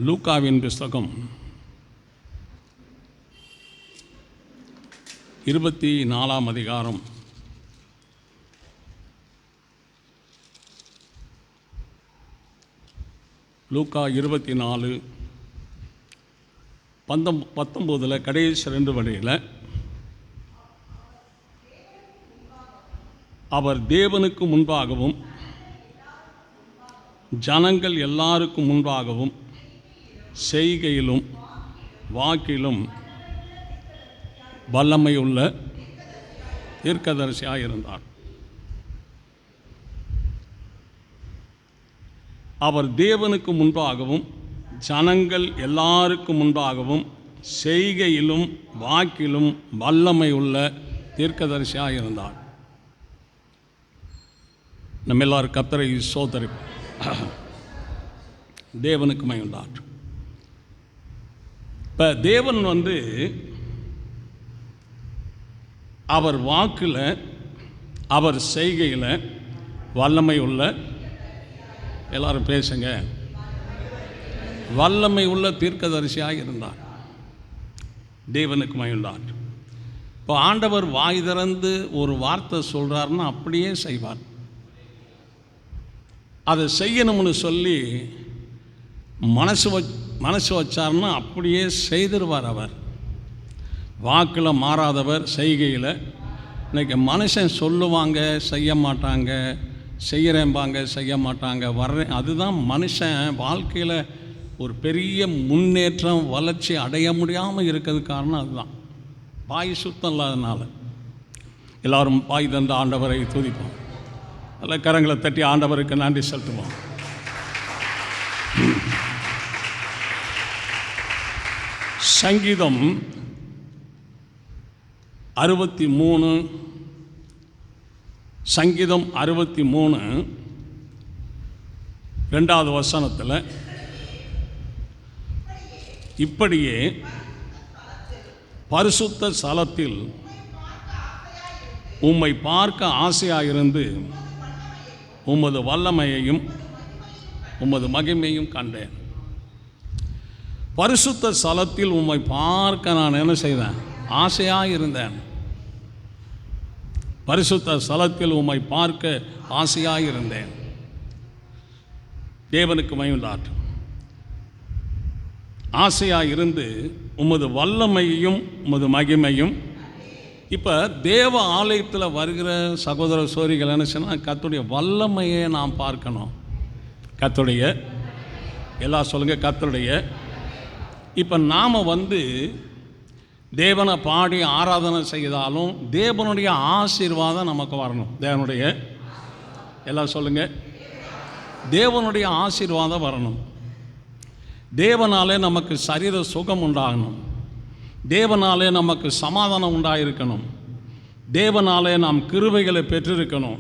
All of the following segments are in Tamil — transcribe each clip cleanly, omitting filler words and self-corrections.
லூக்காவின் புஸ்தகம் 24ஆம் அதிகாரம் லூக்கா 24:19 கடைசி 2 வழியில் அவர் தேவனுக்கு முன்பாகவும் ஜனங்கள் எல்லாருக்கும் முன்பாகவும் செய்கையிலும் வாக்கிலும் வல்லமையுள்ள தீர்க்கதரிசியாக இருந்தார். அவர் தேவனுக்கு முன்பாகவும் ஜனங்கள் எல்லாருக்கும் முன்பாகவும் செய்கையிலும் வாக்கிலும் வல்லமையுள்ள தீர்க்கதரிசியாக இருந்தார். நம்ம எல்லாரும் கர்த்தரை ஸ்தோத்திரிப்போம். தேவனுக்கு மகிமை. இப்போ தேவன் அவர் வாக்கில் அவர் செய்கையில் வல்லமை உள்ள, எல்லாரும் பேசுங்க, வல்லமை உள்ள தீர்க்கதரிசியாக இருந்தார். தேவனுக்கு மகிமை. இப்போ ஆண்டவர் வாய் திறந்து ஒரு வார்த்தை சொல்கிறாருன்னா அப்படியே செய்வார். அதை செய்யணும்னு சொல்லி மனசு வச்சார்னா அப்படியே செய்திருவார். அவர் வாக்கில் மாறாதவர், செய்கையில். இன்றைக்கி மனுஷன் சொல்லுவாங்க, செய்ய மாட்டாங்க, செய்கிறேன்பாங்க, செய்ய மாட்டாங்க, வர்றேன். அதுதான் மனுஷன் வாழ்க்கையில் ஒரு பெரிய முன்னேற்றம் வளர்ச்சி அடைய முடியாமல் இருக்கிறது காரணம் அதுதான். வாய் சுத்தம் இல்லாதனால. எல்லோரும் வாய் தந்த ஆண்டவரை துதிப்போம். நல்ல கரங்களை தட்டி ஆண்டவருக்கு நன்றி செலுத்துவோம். சங்கீதம் 63 2வது வசனத்தில் இப்படியே பரிசுத்த ஸ்தலத்தில் உம்மை பார்க்க ஆசையாயிருந்து உமது வல்லமையையும் உமது மகிமையும் கண்டேன். பரிசுத்த ஸ்தலத்தில் உம்மை பார்க்க நான் என்ன செய்தேன்? ஆசையாக இருந்தேன். பரிசுத்த ஸ்தலத்தில் உம்மை பார்க்க ஆசையாக இருந்தேன். தேவனுக்கு மகிமை. ஆசையாக இருந்து உமது வல்லமையையும் உமது மகிமையும். இப்போ தேவ ஆலயத்தில் வருகிற சகோதர சோரிகள் என்ன சொன்னால், கர்த்தருடைய வல்லமையை நாம் பார்க்கணும். கர்த்தருடைய, எல்லாம் சொல்லுங்கள், கர்த்தருடைய. இப்போ நாம் தேவனை பாடி ஆராதனை செய்தாலும் தேவனுடைய ஆசீர்வாதம் நமக்கு வரணும். தேவனுடைய, எல்லாம் சொல்லுங்கள், தேவனுடைய ஆசீர்வாதம் வரணும். தேவனாலே நமக்கு சரீர சுகம் உண்டாகணும். தேவனாலே நமக்கு சமாதானம் உண்டாயிருக்கணும். தேவனாலே நாம் கிருபைகளை பெற்றிருக்கணும்.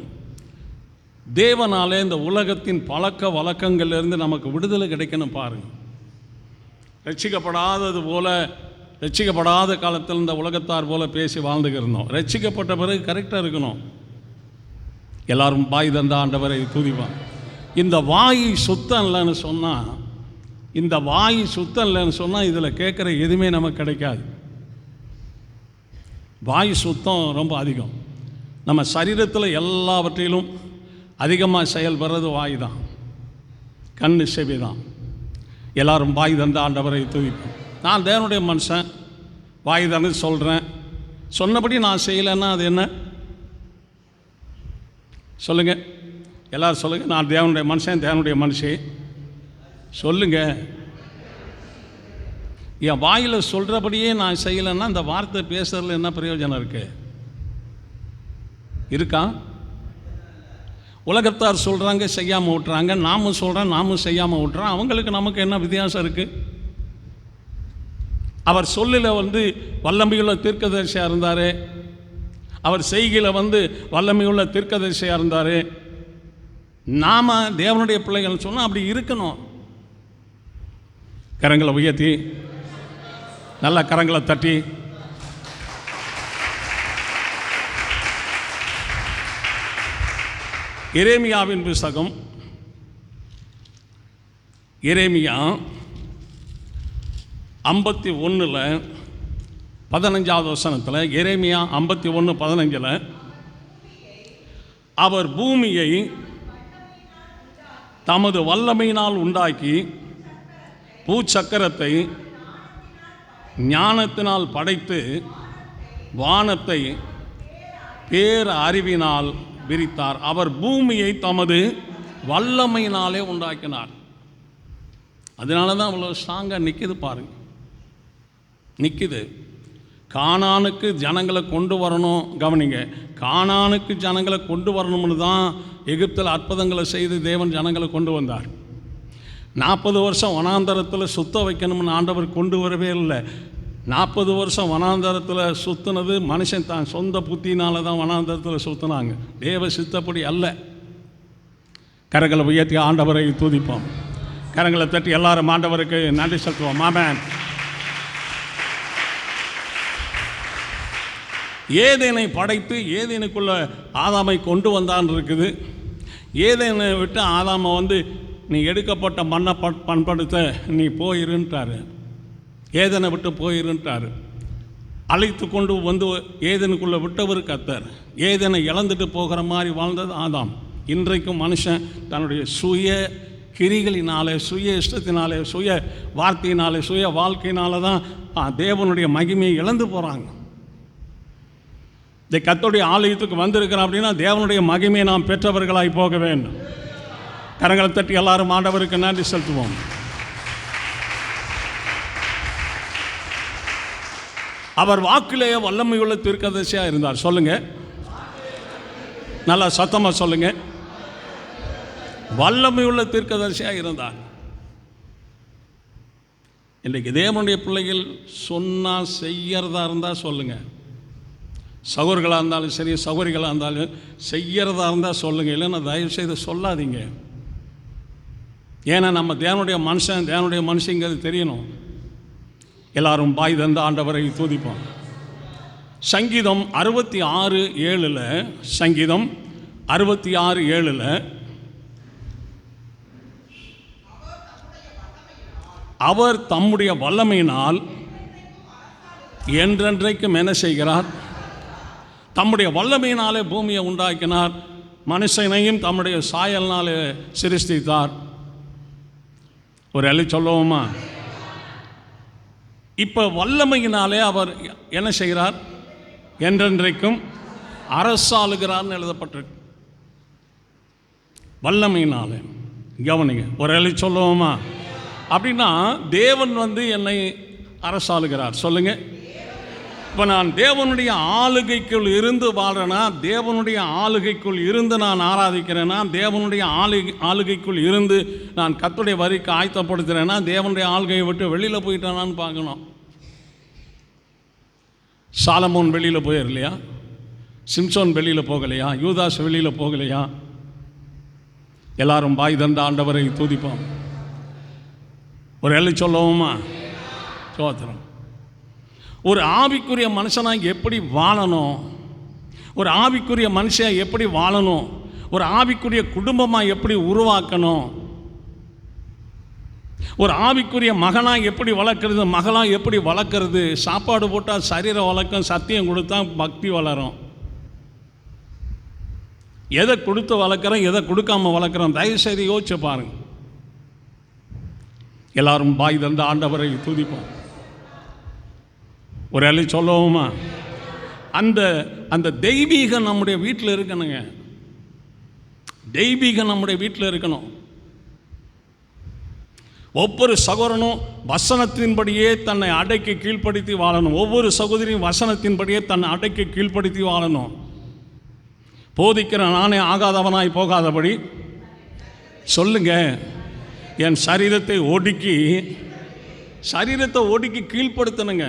தேவனாலே இந்த உலகத்தின் பழக்க வழக்கங்களிலிருந்து நமக்கு விடுதலை கிடைக்கணும். பாருங்கள், ரட்சிக்கப்படாதது போல, ரட்சிக்கப்படாத காலத்தில் இந்த உலகத்தார் போல பேசி வாழ்ந்துக்கிருந்தோம். ரட்சிக்கப்பட்ட பிறகு கரெக்டாக இருக்கணும். எல்லாரும் வாய் தந்த ஆண்டவரை துதிப்பான். இந்த வாய் சுத்தம் இல்லைன்னு சொன்னால், இந்த வாய் சுத்தம் இல்லைன்னு சொன்னால் இதில் கேட்குற எதுவுமே நமக்கு கிடைக்காது. வாய் சுத்தம் ரொம்ப அதிகம். நம்ம சரீரத்தில் எல்லாவற்றிலும் அதிகமாக செயல்படுறது வாய் தான், கண் செவி தான். எல்லாரும் வாய் தந்த ஆண்டவரை துதிப்போம். நான் தேவனுடைய மனுஷன், வாய் தானே சொல்கிறேன், சொன்னபடி நான் செய்யலைன்னா அது என்ன? சொல்லுங்கள், எல்லோரும் சொல்லுங்கள். நான் தேவனுடைய மனுஷன், தேவனுடைய மனுஷி சொல்லுங்கள். என் வாயில் சொல்கிறபடியே நான் செய்யலைன்னா அந்த வார்த்தை பேசுறதுல என்ன பிரயோஜனம் இருக்கா? உலகத்தார் சொல்கிறாங்க, செய்யாமல் விட்டுறாங்க. நாமும் சொல்கிறேன், நாமும் செய்யாமல் விட்டுறோம். அவங்களுக்கு நமக்கு என்ன வித்தியாசம் இருக்குது? அவர் சொல்லில் வல்லமையுள்ள தீர்க்கதரிசியாக இருந்தார். அவர் செய்கையில் வல்லமையுள்ள தீர்க்கதரிசியாக இருந்தார். நாம் தேவனுடைய பிள்ளைகள் சொன்னால் அப்படி இருக்கணும். கரங்களை உயர்த்தி, நல்ல கரங்களை தட்டி எரேமியாவின் புத்தகம் எரேமியா 51 15வது வசனத்தில், எரேமியா 51:15, அவர் பூமியை தமது வல்லமையினால் உண்டாக்கி பூச்சக்கரத்தை ஞானத்தினால் படைத்து வானத்தை பேர் அறிவினால் விரித்தார். அவர் பூமியை தமது வல்லமையினாலே உண்டாக்கினார். அதனால தான் அவ்வளோ ஸ்ட்ராங்காக நிற்கிது பாருங்க, நிற்கிது. கானானுக்கு ஜனங்களை கொண்டு வரணும், கவனிங்க, கானானுக்கு ஜனங்களை கொண்டு வரணும்னு தான் எகிப்தில் அற்புதங்களை செய்து தேவன் ஜனங்களை கொண்டு வந்தார். 40 வருஷம் வனாந்தரத்தில் சுத்த வைக்கணும்னு ஆண்டவர் கொண்டு வரவே இல்லை. 40 வருஷம் வனாந்தரத்தில் சுற்றினது மனுஷன் தான் சொந்த புத்தினால தான் வனாந்தரத்தில் சுற்றினாங்க, தேவ சித்தப்படி அல்ல. கரங்களை உயர்த்தி ஆண்டவரை துதிப்போம். கரங்களை தட்டி எல்லாரும் ஆண்டவருக்கு நன்றி செலுத்துவோம். ஆமென். ஏதேனை படைத்து ஏதேனுக்குள்ள ஆதாமை கொண்டு வந்தான் இருக்குது. ஏதேனை விட்டு ஆதாமை நீ எடுக்கப்பட்ட மண்ணை பண்படுத்த நீ போயிருன்ட்டார். ஏதேனை விட்டு போயிருன்ட்டார். அழைத்து கொண்டு ஏதேனுக்குள்ளே விட்டவர் கர்த்தர். ஏதேனை இழந்துட்டு போகிற மாதிரி வாழ்ந்தது ஆதாம். இன்றைக்கும் மனுஷன் தன்னுடைய சுய கிரிகளினாலே, சுய இஷ்டத்தினாலே, சுய வார்த்தையினாலே, சுய வாழ்க்கையினால தான் தேவனுடைய மகிமையை இழந்து போகிறாங்க. இந்த கர்த்தருடைய ஆலயத்துக்கு வந்திருக்கிறோம் அப்படின்னா தேவனுடைய மகிமையை நாம் பெற்றவர்களாய் போக வேண்டும். கரங்களை தட்டி எல்லாரும் ஆண்டவருக்கு நன்றி செலுத்துவோம். அவர் வாக்கிலேயே வல்லமையுள்ள தீர்க்கதரிசியாக இருந்தார். சொல்லுங்க, நல்லா சத்தமாக சொல்லுங்க. வல்லமையுள்ள தீர்க்கதரிசியாக இருந்தார். இன்றைக்கு தேவனுடைய பிள்ளைகள் சொன்னால் செய்யறதா இருந்தால் சொல்லுங்க. சகோதரர்களாக இருந்தாலும் சரி, சகோதரிகளாக இருந்தாலும் செய்யறதா இருந்தால் சொல்லுங்கள், இல்லைன்னா தயவுசெய்து சொல்லாதீங்க. ஏன்னா நம்ம தேவனுடைய மனுஷங்கிறது தெரியணும். எல்லாரும் பாய் தந்த ஆண்டவரை துதிப்போம். சங்கீதம் 66:7, சங்கீதம் 66:7, அவர் தம்முடைய வல்லமையினால் என்றென்றைக்கும் என்ன செய்கிறார்? தம்முடைய வல்லமையினாலே பூமியை உண்டாக்கினார், மனுஷனையும் தம்முடைய சாயல்னாலே சிருஷ்டித்தார். ஒரு அழி சொல்லுவோமா? இப்போ வல்லமையினாலே அவர் என்ன செய்கிறார்? என்றென்றைக்கும் அரசாளுகிறார்னு எழுதப்பட்டிருக்கு. வல்லமையினாலே, கவனிங்க, ஒரு அழி சொல்லுவோமா? அப்படின்னா தேவன் என்னை அரசாளுகிறார். சொல்லுங்க. இப்போ நான் தேவனுடைய ஆளுகைக்குள் இருந்து வாழ்கிறேன்னா, தேவனுடைய ஆளுகைக்குள் இருந்து நான் ஆராதிக்கிறேன்னா, தேவனுடைய ஆளுகைக்குள் இருந்து நான் கர்த்தருடைய வரிக்கு ஆயத்தப்படுத்துகிறேன்னா, தேவனுடைய ஆளுகையை விட்டு வெளியில் போயிட்டானான்னு பார்க்கணும். சாலமோன் வெளியில் போயிடலையா? சிம்சோன் வெளியில் போகலையா? யூதாஸ் வெளியில் போகலையா? எல்லாரும் பாய் தந்த ஆண்டவரை துதிப்போம். ஒரு எல்லை சொல்லவுமா? சோத்திரம். ஒரு ஆவிக்குரிய மனுஷனாக எப்படி வாழணும், ஒரு ஆவிக்குரிய மனுஷன் எப்படி வாழணும், ஒரு ஆவிக்குரிய குடும்பமாக எப்படி உருவாக்கணும், ஒரு ஆவிக்குரிய மகனாக எப்படி வளர்க்குறது, மகளாக எப்படி வளர்க்குறது. சாப்பாடு போட்டால் சரீரம் வளர்க்கும், சத்தியம் கொடுத்தா பக்தி வளரும். எதை கொடுத்து வளர்க்குறோம், எதை கொடுக்காமல் வளர்க்குறோம், தயவுசெய்து யோசிச்சு பாருங்கள். எல்லாரும் பாய் தந்த ஆண்டவரை துதிப்போம். ஒரு அழி சொல்லுவோமா? அந்த தெய்வீகம் நம்முடைய வீட்டில் இருக்கணுங்க. தெய்வீகம் நம்முடைய வீட்டில் இருக்கணும். ஒவ்வொரு சகோதரனும் வசனத்தின்படியே தன்னை அடக்கி கீழ்ப்படுத்தி வாழணும். ஒவ்வொரு சகோதரியும் வசனத்தின்படியே தன்னை அடக்கி கீழ்ப்படுத்தி வாழணும். போதிக்கிற நானே ஆகாதவனாய் போகாதபடி சொல்லுங்க. என் சரீரத்தை ஒடுக்கி கீழ்ப்படுத்தணுங்க.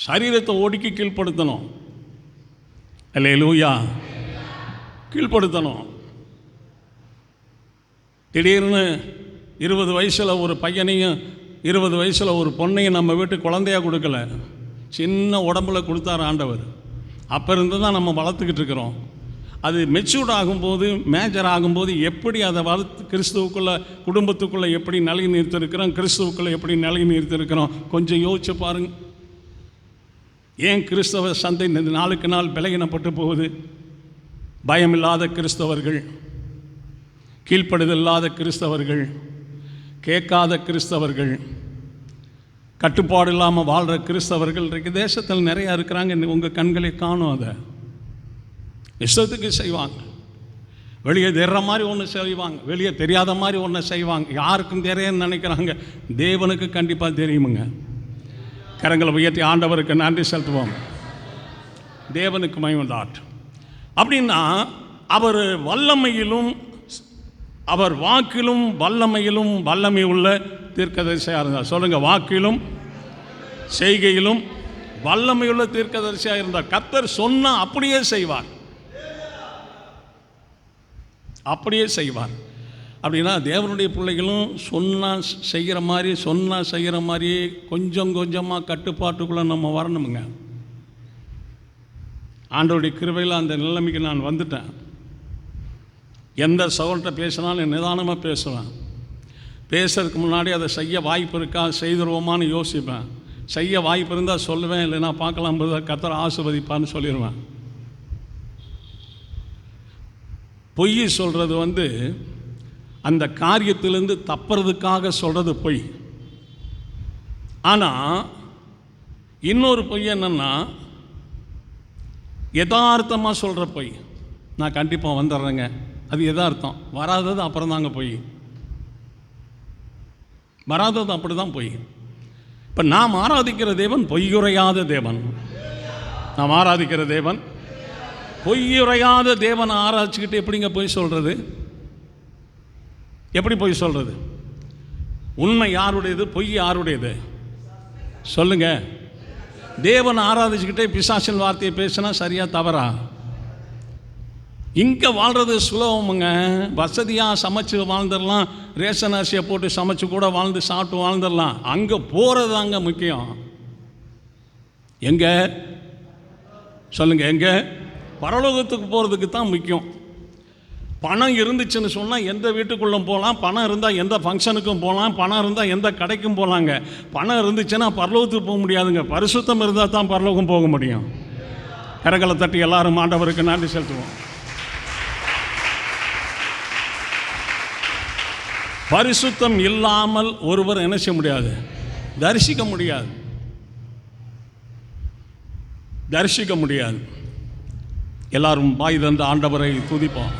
சரீரத்தை ஒடுக்கி கீழ்ப்படுத்தணும். அல்லேலூயா. கீழ்ப்படுத்தணும். திடீர்னு 20 வயசில் ஒரு பையனையும் 20 வயசில் ஒரு பொண்ணையும் நம்ம வீட்டு குழந்தையாக கொடுக்கல, சின்ன உடம்புல கொடுத்தார் ஆண்டவர். அப்போ இருந்து தான் நம்ம வளர்த்துக்கிட்டு இருக்கிறோம். அது மெச்சூர்ட் ஆகும்போது, மேஜர் ஆகும்போது எப்படி அதை வளர்த்து கிறிஸ்துவுக்குள்ளே, குடும்பத்துக்குள்ளே எப்படி நிலை நிறுத்திருக்கிறோம், கிறிஸ்துவுக்குள்ளே எப்படி நிலை நிறுத்திருக்கிறோம் கொஞ்சம் யோசிச்சு பாருங்க. ஏன் கிறிஸ்தவ சந்தை நாளுக்கு நாள் பலகீனப்பட்டு போகுது? பயமில்லாத கிறிஸ்தவர்கள், கீழ்ப்படுதல் இல்லாத கிறிஸ்தவர்கள், கேட்காத கிறிஸ்தவர்கள், கட்டுப்பாடு இல்லாமல் வாழ்கிற கிறிஸ்தவர்கள் இன்றைக்கு தேசத்தில் நிறையா இருக்கிறாங்க. உங்கள் கண்களை காணும். அதை இஷ்டத்துக்கு செய்வாங்க. வெளியே தெரிகிற மாதிரி ஒன்று செய்வாங்க, வெளியே தெரியாத மாதிரி ஒன்று செய்வாங்க. யாருக்கும் தெரியும்னு நினைக்கிறாங்க, தேவனுக்கு கண்டிப்பாக தெரியுமுங்க. கரங்களை உயர்த்தி ஆண்டவருக்கு நன்றி செலுத்துவோம். தேவனுக்கு மகிமைதாட். அப்படின்னா அவர் வல்லமையிலும், அவர் வாக்கிலும் வல்லமையிலும் வல்லமை உள்ள தீர்க்கதரிசியாக இருந்தார். சொல்லுங்கள், வாக்கிலும் செய்கையிலும் வல்லமையுள்ள தீர்க்கதரிசியாக இருந்தார். கர்த்தர் சொன்னால் அப்படியே செய்வார், அப்படியே செய்வார். அப்படின்னா தேவனுடைய பிள்ளைகளும் சொன்னால் செய்கிற மாதிரி, சொன்னால் செய்கிற மாதிரியே கொஞ்சம் கொஞ்சமாக கட்டுப்பாட்டுக்குள்ளே நம்ம வரணுமுங்க. ஆண்டவருடைய கிருபையில் அந்த நிலைமைக்கு நான் வந்துட்டேன். எந்த சகோதரத்தை பேசினாலும் நிதானமாக பேசுவேன். பேசுறதுக்கு முன்னாடி அதை செய்ய வாய்ப்பு இருக்கா, செய்துருவோமான்னு யோசிப்பேன். செய்ய வாய்ப்பு இருந்தால் சொல்லுவேன், இல்லைன்னா பார்க்கலாம், கர்த்தர் ஆசீர்வதிப்பான்னு சொல்லிடுவேன். பொய் சொல்கிறது அந்த காரியத்திலேருந்து தப்புறதுக்காக சொல்கிறது பொய். ஆனால் இன்னொரு பொய் என்னென்னா, யதார்த்தமாக சொல்கிற பொய். நான் கண்டிப்பாக வந்துடுறேங்க, அது யதார்த்தம். வராதது அப்புறம் தாங்க பொய். வராதது அப்படி தான் பொய். இப்போ நாம் ஆராதிக்கிற தேவன் பொய்யுரையாத தேவன். நாம் ஆராதிக்கிற தேவன் பொய்யுரையாத தேவனை ஆராய்ச்சிக்கிட்டு எப்படிங்க பொய் சொல்கிறது? எப்படி பொய் சொல்கிறது? உண்மை யாருடையது, பொய் யாருடையது? சொல்லுங்க. தேவனை ஆராதிச்சுக்கிட்டே பிசாசின் வார்த்தையை பேசினா சரியா தவறா? இங்கே வாழ்கிறது சுலபமுங்க. வசதியாக சமைச்சு வாழ்ந்துடலாம், ரேஷன் அரிசியை போட்டு சமைச்சு கூட வாழ்ந்து சாப்பிட்டு வாழ்ந்துடலாம். அங்கே போகிறது தாங்க முக்கியம். எங்கே சொல்லுங்கள், எங்கே? பரலோகத்துக்கு போகிறதுக்கு தான் முக்கியம். பணம் இருந்துச்சுன்னு சொன்னால் எந்த வீட்டுக்குள்ளே போகலாம், பணம் இருந்தால் எந்த ஃபங்க்ஷனுக்கும் போகலாம், பணம் இருந்தால் எந்த கடைக்கும் போகலாங்க. பணம் இருந்துச்சுன்னா பரலோகத்துக்கு போக முடியாதுங்க. பரிசுத்தம் இருந்தால் தான் பரலோகம் போக முடியும். கரங்களை தட்டி எல்லாரும் ஆண்டவருக்கு நன்றி செலுத்துவோம். பரிசுத்தம் இல்லாமல் ஒருவர் என்ன செய்ய முடியாது? தரிசிக்க முடியாது, தரிசிக்க முடியாது. எல்லாரும் வாய் தந்த ஆண்டவரை துதிப்போம்.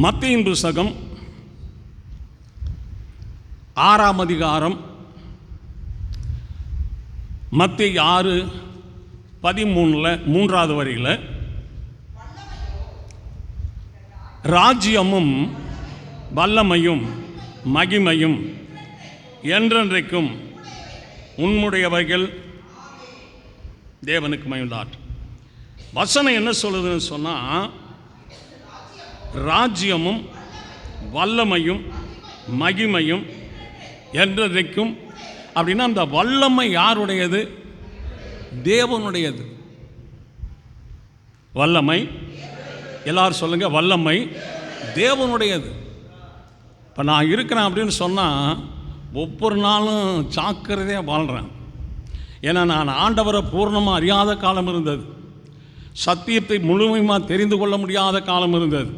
மத்தேயின் புத்தகம் 6ஆம் அதிகாரம், மத்தேயு 6:13 3வது வரியில், ராஜ்யமும் வல்லமையும் மகிமையும் என்றென்றைக்கும் உன்னுடையவைகள், தேவனுக்கு மகிமைதான். வசனம் என்ன சொல்லுதுன்னு சொன்னால், ராஜ்யமும் வல்லமையும் மகிமையும் என்றென்றைக்கும். அப்படின்னா அந்த வல்லமை யாருடையது? தேவனுடையது. வல்லமை, எல்லாரும் சொல்லுங்கள், வல்லமை தேவனுடையது. இப்போ நான் இருக்கிறேன் அப்படின்னு சொன்னால் ஒவ்வொரு நாளும் ஜாக்கிரதையாக வாழ்கிறேன். ஏன்னா நான் ஆண்டவரை பூர்ணமாக அறியாத காலம் இருந்தது, சத்தியத்தை முழுமையாக தெரிந்து கொள்ள முடியாத காலம் இருந்தது.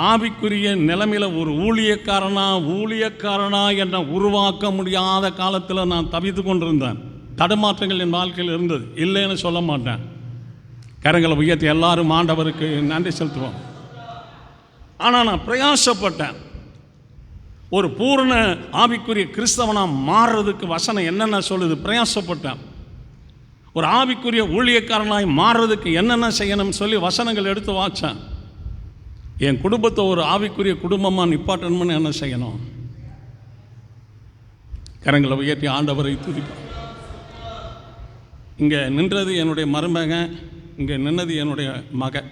ஆவிக்குரிய நிலைமையில் ஒரு ஊழியக்காரனா என்னை உருவாக்க முடியாத காலத்தில் நான் தவித்து கொண்டிருந்தேன். தடுமாற்றங்கள் என் வாழ்க்கையில் இருந்தது, இல்லைன்னு சொல்ல மாட்டேன். கரங்களை உயர்த்தி எல்லாரும் ஆண்டவருக்கு நன்றி செலுத்துவோம். ஆனால் நான் பிரயாசப்பட்டேன். ஒரு பூர்ண ஆவிக்குரிய கிறிஸ்தவனாக மாறுறதுக்கு வசனம் என்னென்ன சொல்லுது? பிரயாசப்பட்டேன். ஒரு ஆவிக்குரிய ஊழியக்காரனாய் மாறுறதுக்கு என்னென்ன செய்யணும்னு சொல்லி வசனங்கள் எடுத்து வாச்சேன். என் குடும்பத்தை ஒரு ஆவிக்குரிய குடும்பமாக நிப்பாட்டணும்னு என்ன செய்யணும்? கரங்களை உயர்த்தி ஆண்டவரை துதிப்போம். இங்கே நின்றது என்னுடைய மருமகன், இங்கே நின்னது என்னுடைய மகன்.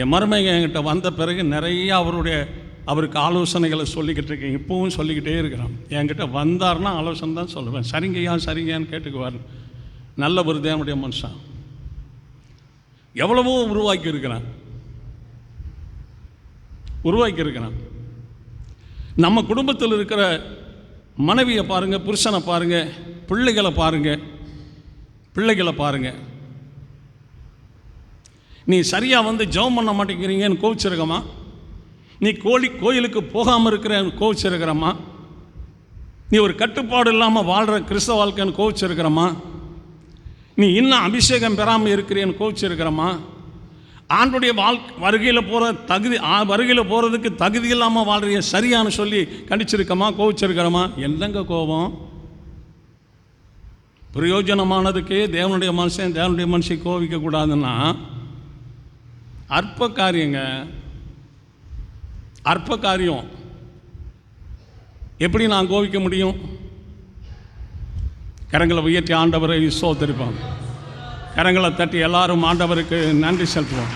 என் மருமகன் என்கிட்ட வந்த பிறகு நிறைய அவருக்கு ஆலோசனைகளை சொல்லிக்கிட்டு இருக்கேன். இப்போவும் சொல்லிக்கிட்டே இருக்கிறான். என்கிட்ட வந்தார்னா ஆலோசனை தான் சொல்லுவேன். சரிங்கய்யா சரிங்கயான்னு கேட்டுக்குவார். நல்ல ஒரு தேவனுடைய மனுஷன், எவ்வளவோ உருவாக்கி இருக்கிறான். நம்ம குடும்பத்தில் இருக்கிற மனைவியை பாருங்கள், புருஷனை பாருங்கள், பிள்ளைகளை பாருங்கள். நீ சரியாக வந்து ஜெபம் பண்ண மாட்டேங்கிறீங்கன்னு கோவிச்சிருக்கமா? நீ கோயிலுக்கு போகாமல் இருக்கிறன்னு கோவிச்சிருக்கிறம்மா? நீ ஒரு கட்டுப்பாடு இல்லாமல் வாழ்கிற கிறிஸ்தவ வாழ்க்கைன்னு கோவிச்சிருக்கிறம்மா? நீ இன்னும் அபிஷேகம் பெறாமல் இருக்கிறேன்னு கோவிச்சிருக்கிறம்மா? ஆண்டுடைய வருகையில் போகிறதுக்கு தகுதி இல்லாமல் வாழ்றிய சரியானு சொல்லி கண்டிச்சிருக்கமா, கோவிச்சிருக்கிறோமா? என்னங்க கோபம்? பிரயோஜனமானதுக்கே தேவனுடைய மனுஷன் கோவிக்கக்கூடாதுன்னா அற்ப காரியம் எப்படி நான் கோவிக்க முடியும்? கரங்களை உயர்த்தி ஆண்டவரை ஸ்தோத்திரிப்போம். கரங்களை தட்டி எல்லாரும் ஆண்டவருக்கு நன்றி செலுத்துவோம்.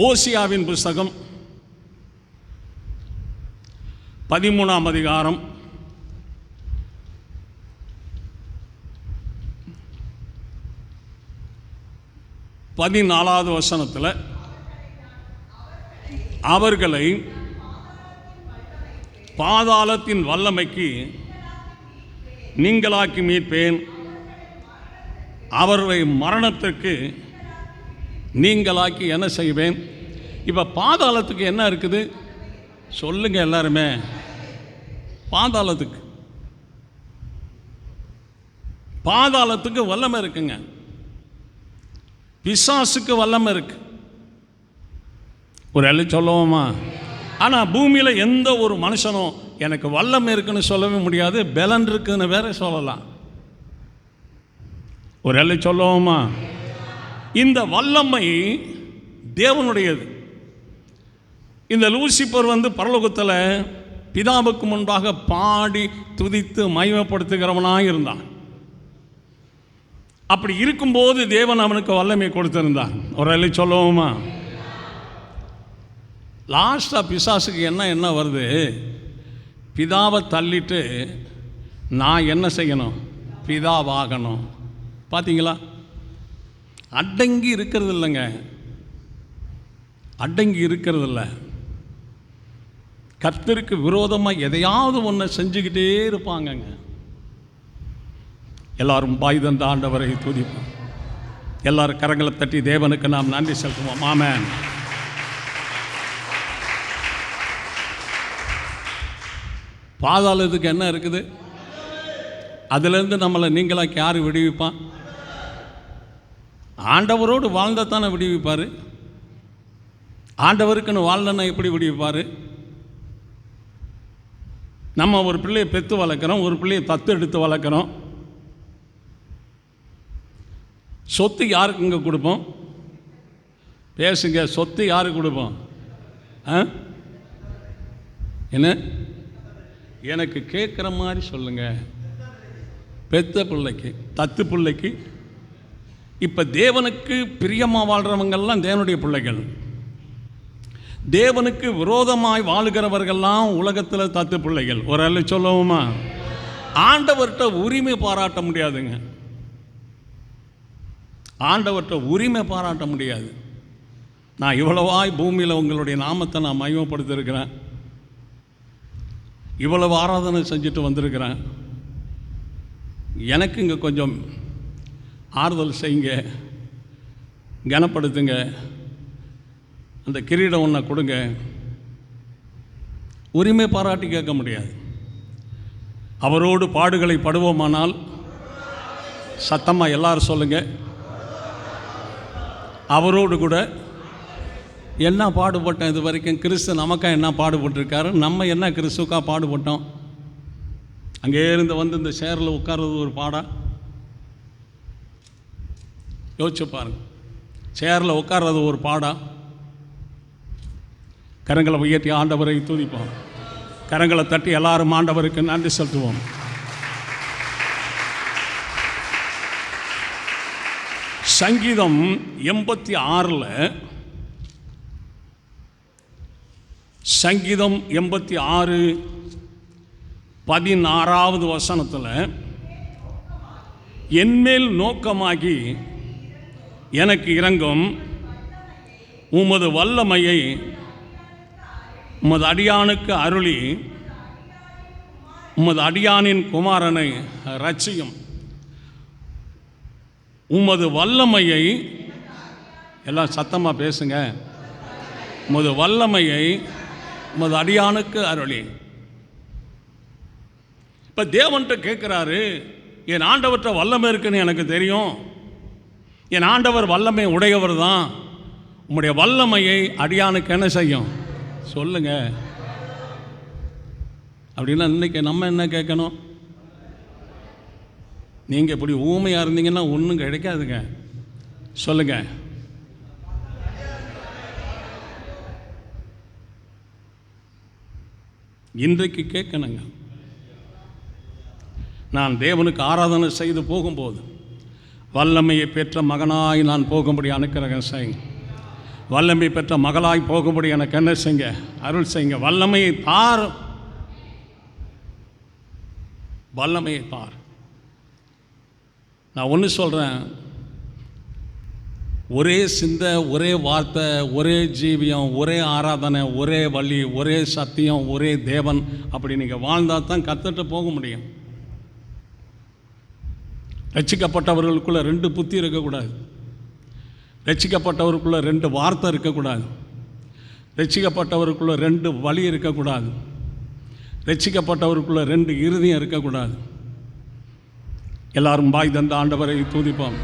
ஓசியாவின் புஸ்தகம் 13ஆம் அதிகாரம் 14வது வசனத்தில், அவர்களை பாதாளத்தின் வல்லமைக்கு நீங்களாக்கி மீட்பேன், அவர்களை மரணத்திற்கு நீங்களாக்கி என்ன செய்வேன்? இப்போ பாதாளத்துக்கு என்ன இருக்குது சொல்லுங்க எல்லாருமே. பாதாளத்துக்கு வல்லமை இருக்குங்க, பிசாசுக்கு வல்லமை இருக்கு. ஒரு எல்லை சொல்லுவோமா? ஆனால் பூமியில் எந்த ஒரு மனுஷனும் எனக்கு வல்லமை இருக்குன்னு சொல்லவே முடியாது, பலன் இருக்குன்னு வேற சொல்லலாம். ஒரு எல்லை சொல்லுவோமா? இந்த வல்லமை தேவனுடையது. இந்த லூசிபர் வந்து பரலோகத்தில் பிதாவுக்கு முன்பாக பாடி துதித்து மகிமைப்படுத்துகிறவனாக இருந்தான். அப்படி இருக்கும்போது தேவன் அவனுக்கு வல்லமை கொடுத்திருந்தான். ஒரு எல்லை சொல்லுவோமா? லாஸ்ட்டாக பிசாசுக்கு என்ன வருது? பிதாவை தள்ளிட்டு நான் என்ன செய்யணும்? பிதாவாகணும். பார்த்தீங்களா? அடங்கி இருக்கிறது இல்லைங்க, கர்த்தருக்கு விரோதமாக எதையாவது ஒன்று செஞ்சுக்கிட்டே இருப்பாங்கங்க. எல்லாரும் பாய் தந்த ஆண்டவரை துதிப்போம். எல்லாரும் கரங்களை தட்டி தேவனுக்கு நாம் நன்றி செலுத்துவோம். ஆமென். பாதாளத்துக்கு என்ன இருக்குது? அதிலிருந்து நம்மளை நீங்களாக்கி யார் விடுவிப்பான்? ஆண்டவரோடு வாழ்ந்தாத்தானே விடுவிப்பார். ஆண்டவருக்குன்னு வாழ்ந்தனா எப்படி விடுவிப்பார்? நம்ம ஒரு பிள்ளையை பெற்று வளர்க்குறோம், ஒரு பிள்ளையை தத்து எடுத்து வளர்க்குறோம். சொத்து யாருக்கு இங்கே கொடுப்போம்? பேசுங்க. சொத்து யாருக்கு கொடுப்போம்? என்ன? எனக்கு கேட்குற மாதிரி சொல்லுங்க. பெத்த பிள்ளைக்கு, தத்து பிள்ளைக்கு. இப்போ தேவனுக்கு பிரியமாக வாழ்கிறவங்கெல்லாம் தேவனுடைய பிள்ளைகள். தேவனுக்கு விரோதமாய் வாழுகிறவர்கள்லாம் உலகத்தில் தத்து பிள்ளைகள். ஒரு அல்ல சொல்லுவோமா? ஆண்டவர்கிட்ட உரிமை பாராட்ட முடியாதுங்க. ஆண்டவர்கிட்ட உரிமை பாராட்ட முடியாது. நான் இவ்வளவாய் பூமியில் உங்களுடைய நாமத்தை நான் மகிமைப்படுத்தியிருக்கிறேன், இவ்வளவு ஆராதனை செஞ்சுட்டு வந்திருக்கிறேன். எனக்கு இங்கே கொஞ்சம் ஆறுதல் செய்யுங்க, கனப்படுத்துங்க, அந்த கிரீடம் ஒன்றை கொடுங்க. உரிமை பாராட்டி கேட்க முடியாது. அவரோடு பாடுகளை படுவோமானால், சத்தமாக எல்லாரும் சொல்லுங்கள், அவரோடு கூட என்ன பாடுபட்டோம் இது வரைக்கும்? கிறிஸ்து நமக்காக என்ன பாடுபட்டிருக்காரு? நம்ம என்ன கிறிஸ்துக்காக பாடுபட்டோம்? அங்கே இருந்து வந்து இந்த சேரில் உட்கார்றது ஒரு பாடா? யோசிச்சு பாருங்க. சேரில் உட்கார்றது ஒரு பாடா? கரங்களை உயர்த்தி ஆண்டவரை துதிப்போம். கரங்களை தட்டி எல்லாரும் ஆண்டவருக்கு நன்றி செலுத்துவோம். சங்கீதம் 86 சங்கீதம் 86 16வது வசனத்தில், என்மேல் நோக்கமாகி எனக்கு இரங்கும், உமது வல்லமையை உமது அடியானுக்கு அருளி உமது அடியானின் குமாரனை ரட்சியும். உமது வல்லமையை, எல்லாம் சத்தமாக பேசுங்க, உமது வல்லமையை உமது அடியானுக்கு அருளி. இப்போ தேவன்கிட்ட கேட்குறாரு, என் ஆண்டவர்கிட்ட வல்லமை இருக்குன்னு எனக்கு தெரியும், என் ஆண்டவர் வல்லமை உடையவர் தான், உம்முடைய வல்லமையை அடியானுக்கு என்ன செய்யும் சொல்லுங்க. அப்படின்னா இன்னைக்கு நம்ம என்ன கேட்கணும்? நீங்கள் இப்படி ஊமையாக இருந்தீங்கன்னா ஒன்றும் கிடைக்காதுங்க. சொல்லுங்க. இன்றைக்கு கேட்கணுங்க. நான் தேவனுக்கு ஆராதனை செய்து போகும்போது, வல்லமையை பெற்ற மகனாய் நான் போகும்படி அனுக்கிரகம் செய்யுங்க, வல்லமை பெற்ற மகளாய் போகும்படி எனக்கு என்ன செய்யுங்க, அருள் செய்யுங்க, வல்லமையை தார், வல்லமையை தார். நான் ஒன்று சொல்கிறேன், ஒரே சிந்தை, ஒரே வார்த்தை, ஒரே ஜீவியம், ஒரே ஆராதனை, ஒரே வழி, ஒரே சத்தியம், ஒரே தேவன், அப்படி நீங்கள் வாழ்ந்தால் தான் கற்றுட்டு போக முடியும். ரட்சிக்கப்பட்டவர்களுக்குள்ளே 2 புத்தி இருக்கக்கூடாது, ரட்சிக்கப்பட்டவருக்குள்ளே 2 வார்த்தை இருக்கக்கூடாது, ரட்சிக்கப்பட்டவருக்குள்ளே 2 வழி இருக்கக்கூடாது, ரட்சிக்கப்பட்டவருக்குள்ளே 2 இருதயம் இருக்கக்கூடாது. எல்லாரும் பாய் தந்த ஆண்டவரை துதிப்போம்.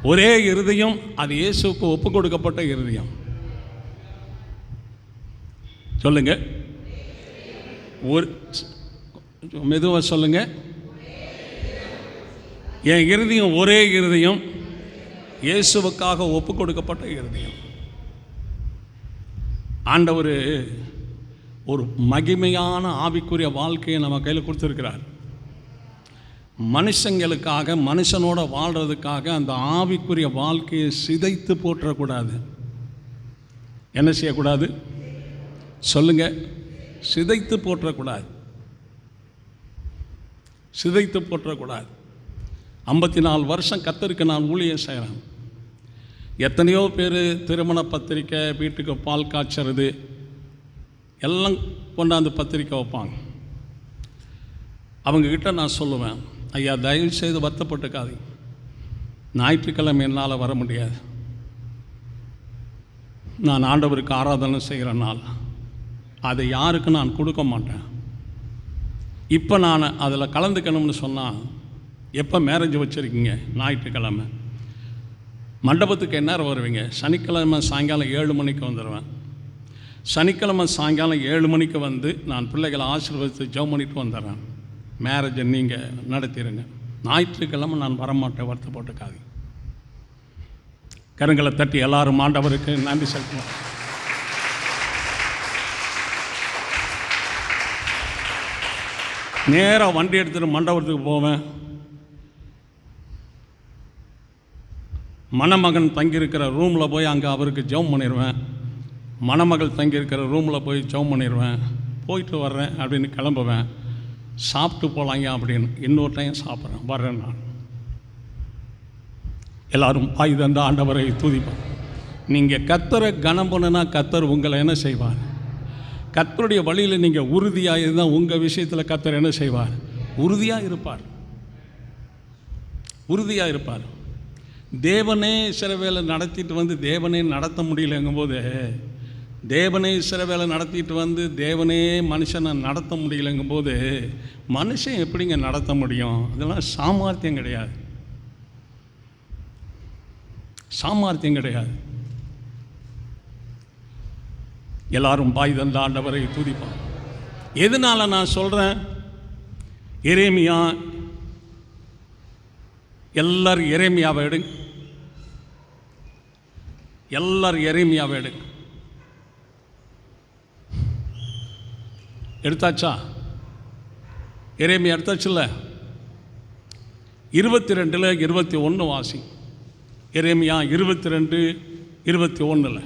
ஒரே இருதயம், அது இயேசுக்கு ஒப்பு கொடுக்கப்பட்ட இருதயம். சொல்லுங்க, ஒரு மெதுவாக சொல்லுங்க. என் இருதயம் ஒரே இருதயம், இயேசுவுக்காக ஒப்பு கொடுக்கப்பட்ட இருதயம். ஆண்டவர் ஒரு மகிமையான ஆவிக்குரிய வாழ்க்கையை நம்ம கையில் கொடுத்துருக்கிறார். மனுஷங்களுக்காக, மனுஷனோட வாழ்கிறதுக்காக அந்த ஆவிக்குரிய வாழ்க்கையை சிதைத்து போற்றக்கூடாது. என்ன செய்யக்கூடாது சொல்லுங்க? சிதைத்து போற்றக்கூடாது, சிதைத்து போற்றக்கூடாது. 54 வருஷம் கர்த்தருக்கு நான் ஊழியம் செய்கிறேன். எத்தனையோ பேர் திருமண பத்திரிக்கை, வீட்டுக்கு பால் காய்ச்சறது எல்லாம் கொண்டாந்து பத்திரிக்கை வைப்பாங்க. அவங்கக்கிட்ட நான் சொல்லுவேன், ஐயா தயவு செய்து வருத்தப்பட்டுக்காதீங்க, ஞாயிற்றுக்கிழமை என்னால் வர முடியாது, நான் ஆண்டவருக்கு ஆராதனை செய்கிற நாள், அதை யாருக்கு நான் கொடுக்க மாட்டேன். இப்போ நான் அதில் கலந்துக்கணும்னு சொன்னால், எப்போ மேரேஜ் வச்சுருக்கீங்க? ஞாயிற்றுக்கிழமை. மண்டபத்துக்கு என்ன வருவீங்க? சனிக்கிழமை சாயங்காலம் 7 மணிக்கு வந்துடுவேன். சனிக்கிழமை சாயங்காலம் 7 மணிக்கு வந்து நான் பிள்ளைகளை ஆசீர்வதித்து ஜெபம் பண்ணிட்டு வந்துடுறேன். மேரேஜை நீங்கள் நடத்திடுங்க. ஞாயிற்றுக்கிழமை நான் வரமாட்டேன், வருத்தப்பட்டுக்காது. கருங்களை தட்டி எல்லாரும் ஆண்டவருக்கு நன்றி செலுத்தலாம். நேராக வண்டி எடுத்துகிட்டு மண்டபத்துக்கு போவேன். மணமகன் தங்கியிருக்கிற ரூமில் போய் அங்கே அவருக்கு ஜெபம் பண்ணிடுவேன். மணமகள் தங்கியிருக்கிற ரூமில் போய் ஜெபம் பண்ணிடுவேன். போயிட்டு வர்றேன் அப்படின்னு கிளம்புவேன். சாப்பிட்டு போகலாங்க அப்படின்னு இன்னொரு டைம் சாப்பிட்றேன், வர்றேன் நான். எல்லோரும் பாய் தந்த ஆண்டவரை துதிப்போம். நீங்கள் கர்த்தரை கனம் பண்ணுனா கர்த்தர் உங்களை என்ன செய்வார்? கர்த்தருடைய வழியில் நீங்கள் உறுதியாக இருந்தால் உங்கள் விஷயத்தில் கர்த்தர் என்ன செய்வார்? உறுதியாக இருப்பார், உறுதியாக இருப்பார். தேவனே சில வேலை நடத்திட்டு வந்து தேவனே நடத்த முடியலைங்கும்போது, தேவனே சில வேலை நடத்திட்டு வந்து தேவனே மனுஷனை நடத்த முடியலைங்கும்போது மனுஷன் எப்படிங்க நடத்த முடியும்? அதெல்லாம் சாமர்த்தியம் கிடையாது, சாமர்த்தியம் கிடையாது. எல்லாரும் பாய் தந்த ஆண்டவரை துதிப்பான். எதனால் நான் சொல்கிறேன்? எரேமியா, எல்லாரும் எரேமியாவை எடுங்க, எல்லாரும் எரேமியாவை எடுங்க. எடுத்தாச்சா? எரேமியா எடுத்தாச்சுல்ல? 22:21 வாசி. எரேமியா 22:21.